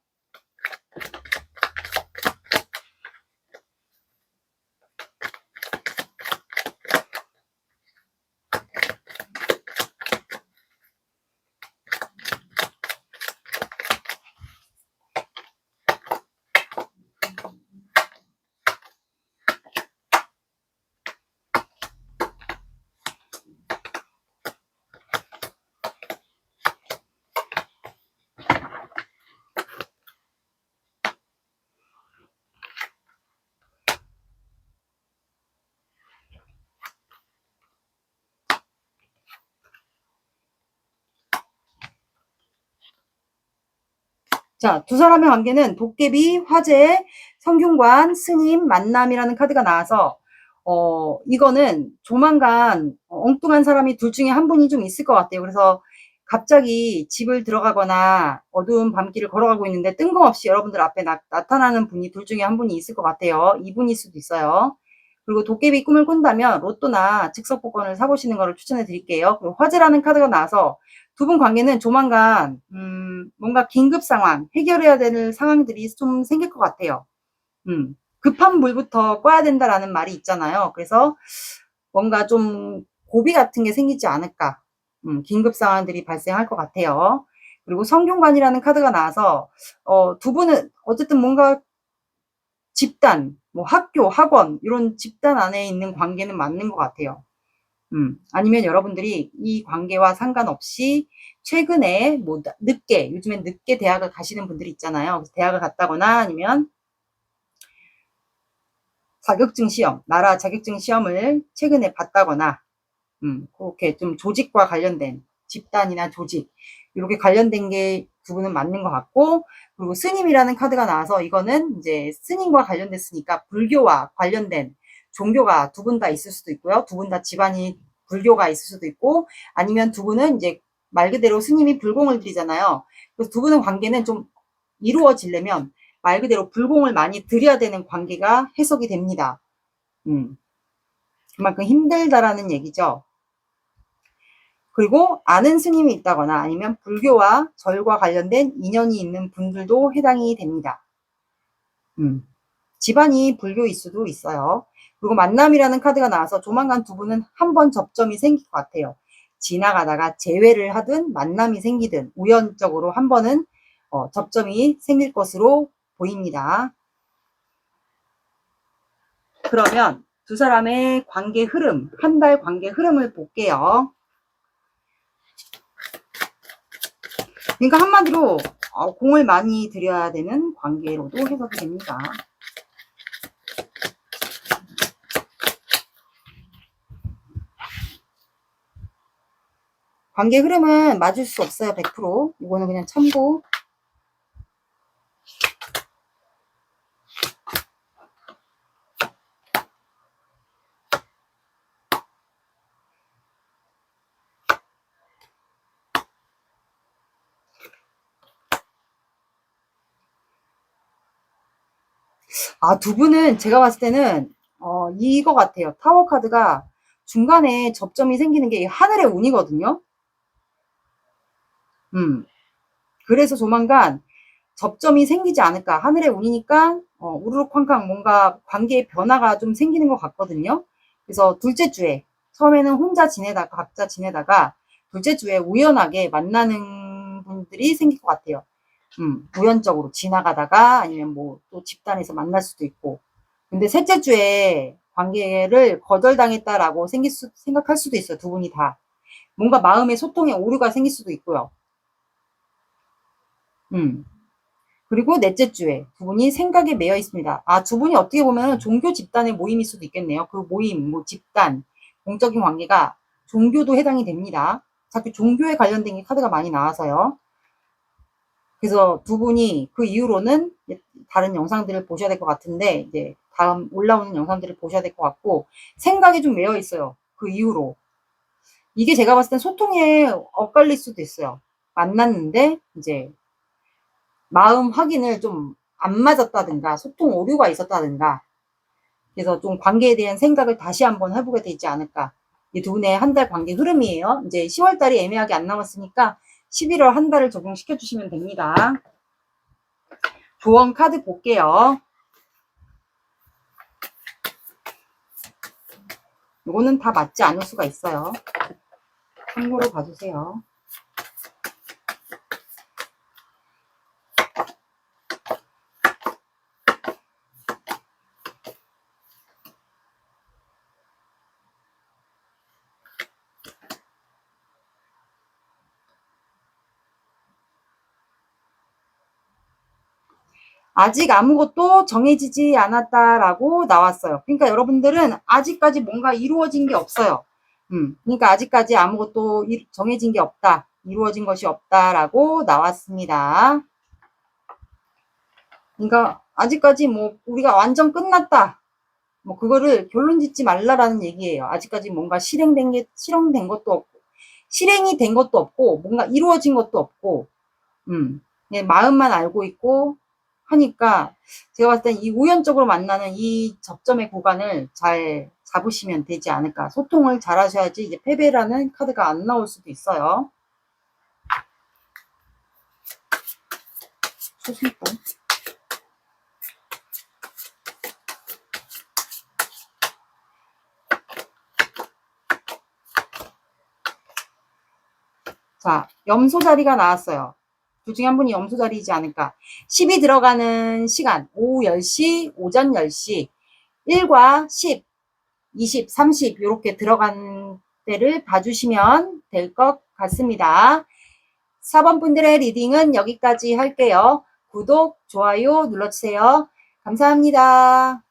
자, 두 사람의 관계는 도깨비, 화재, 성균관, 스님, 만남이라는 카드가 나와서 이거는 조만간 엉뚱한 사람이 둘 중에 한 분이 좀 있을 것 같아요. 그래서 갑자기 집을 들어가거나 어두운 밤길을 걸어가고 있는데 뜬금없이 여러분들 앞에 나타나는 분이 둘 중에 한 분이 있을 것 같아요. 이분일 수도 있어요. 그리고 도깨비 꿈을 꾼다면 로또나 즉석복권을 사보시는 것을 추천해 드릴게요. 그리고 화재라는 카드가 나와서 두 분 관계는 조만간 뭔가 긴급 상황, 해결해야 되는 상황들이 좀 생길 것 같아요. 급한 물부터 꺼야 된다라는 말이 있잖아요. 그래서 뭔가 좀 고비 같은 게 생기지 않을까. 긴급 상황들이 발생할 것 같아요. 그리고 성균관이라는 카드가 나와서 두 분은 어쨌든 뭔가 집단, 뭐 학교, 학원 이런 집단 안에 있는 관계는 맞는 것 같아요. 아니면 여러분들이 이 관계와 상관없이 최근에 뭐 늦게, 요즘엔 늦게 대학을 가시는 분들이 있잖아요. 그래서 대학을 갔다거나 아니면 자격증 시험, 나라 자격증 시험을 최근에 봤다거나, 그렇게 좀 조직과 관련된 집단이나 조직, 이렇게 관련된 게 두 분은 맞는 것 같고, 그리고 스님이라는 카드가 나와서 이거는 이제 스님과 관련됐으니까 불교와 관련된 종교가 두 분 다 있을 수도 있고요. 두 분 다 집안이 불교가 있을 수도 있고, 아니면 두 분은 이제 말 그대로 스님이 불공을 드리잖아요. 그래서 두 분의 관계는 좀 이루어지려면 말 그대로 불공을 많이 드려야 되는 관계가 해석이 됩니다. 그만큼 힘들다라는 얘기죠. 그리고 아는 스님이 있다거나 아니면 불교와 절과 관련된 인연이 있는 분들도 해당이 됩니다. 집안이 불교일 수도 있어요. 그리고 만남이라는 카드가 나와서 조만간 두 분은 한 번 접점이 생길 것 같아요. 지나가다가 재회를 하든 만남이 생기든 우연적으로 한 번은 접점이 생길 것으로 보입니다. 그러면 두 사람의 관계 흐름, 한 달 관계 흐름을 볼게요. 그러니까 한마디로 공을 많이 들여야 되는 관계로도 해석이 됩니다. 관계 흐름은 맞을 수 없어요. 100%. 이거는 그냥 참고. 두 분은 제가 봤을 때는 이거 같아요. 타워 카드가 중간에 접점이 생기는 게 하늘의 운이거든요. 그래서 조만간 접점이 생기지 않을까. 하늘의 운이니까 우르르쾅쾅 뭔가 관계의 변화가 좀 생기는 것 같거든요. 그래서 둘째 주에 처음에는 혼자 지내다가 각자 지내다가 둘째 주에 우연하게 만나는 분들이 생길 것 같아요. 우연적으로 지나가다가 아니면 뭐 또 집단에서 만날 수도 있고. 근데 셋째 주에 관계를 거절당했다라고 생각할 수도 있어요. 두 분이 다. 뭔가 마음의 소통에 오류가 생길 수도 있고요. 그리고 넷째 주에 두 분이 생각에 매여 있습니다. 두 분이 어떻게 보면 종교 집단의 모임일 수도 있겠네요. 그 모임, 뭐 집단, 공적인 관계가 종교도 해당이 됩니다. 자꾸 종교에 관련된 게 카드가 많이 나와서요. 그래서 두 분이 그 이후로는 다른 영상들을 보셔야 될 것 같은데, 이제 다음 올라오는 영상들을 보셔야 될 것 같고, 생각이 좀 매여 있어요. 그 이후로. 이게 제가 봤을 땐 소통에 엇갈릴 수도 있어요. 만났는데, 이제, 마음 확인을 좀 안 맞았다든가, 소통 오류가 있었다든가, 그래서 좀 관계에 대한 생각을 다시 한번 해보게 되지 않을까. 이 두 분의 한 달 관계 흐름이에요. 이제 10월달이 애매하게 안 남았으니까 11월 한 달을 적용시켜 주시면 됩니다. 조언 카드 볼게요. 이거는 다 맞지 않을 수가 있어요. 참고로 봐주세요. 아직 아무것도 정해지지 않았다라고 나왔어요. 그러니까 여러분들은 아직까지 뭔가 이루어진 게 없어요. 그러니까 아직까지 아무것도 정해진 게 없다. 이루어진 것이 없다라고 나왔습니다. 그러니까 아직까지 뭐 우리가 완전 끝났다. 뭐 그거를 결론 짓지 말라라는 얘기예요. 아직까지 뭔가 실행된 것도 없고, 실행이 된 것도 없고, 뭔가 이루어진 것도 없고, 그냥 마음만 알고 있고 하니까 제가 봤을 땐 이 우연적으로 만나는 이 접점의 구간을 잘 잡으시면 되지 않을까. 소통을 잘 하셔야지 이제 패배라는 카드가 안 나올 수도 있어요. 소심권. 자, 염소 자리가 나왔어요. 둘 중에 한 분이 염소 자리이지 않을까. 10이 들어가는 시간, 오후 10시, 오전 10시, 1과 10, 20, 30 이렇게 들어간 때를 봐주시면 될 것 같습니다. 4번 분들의 리딩은 여기까지 할게요. 구독, 좋아요 눌러주세요. 감사합니다.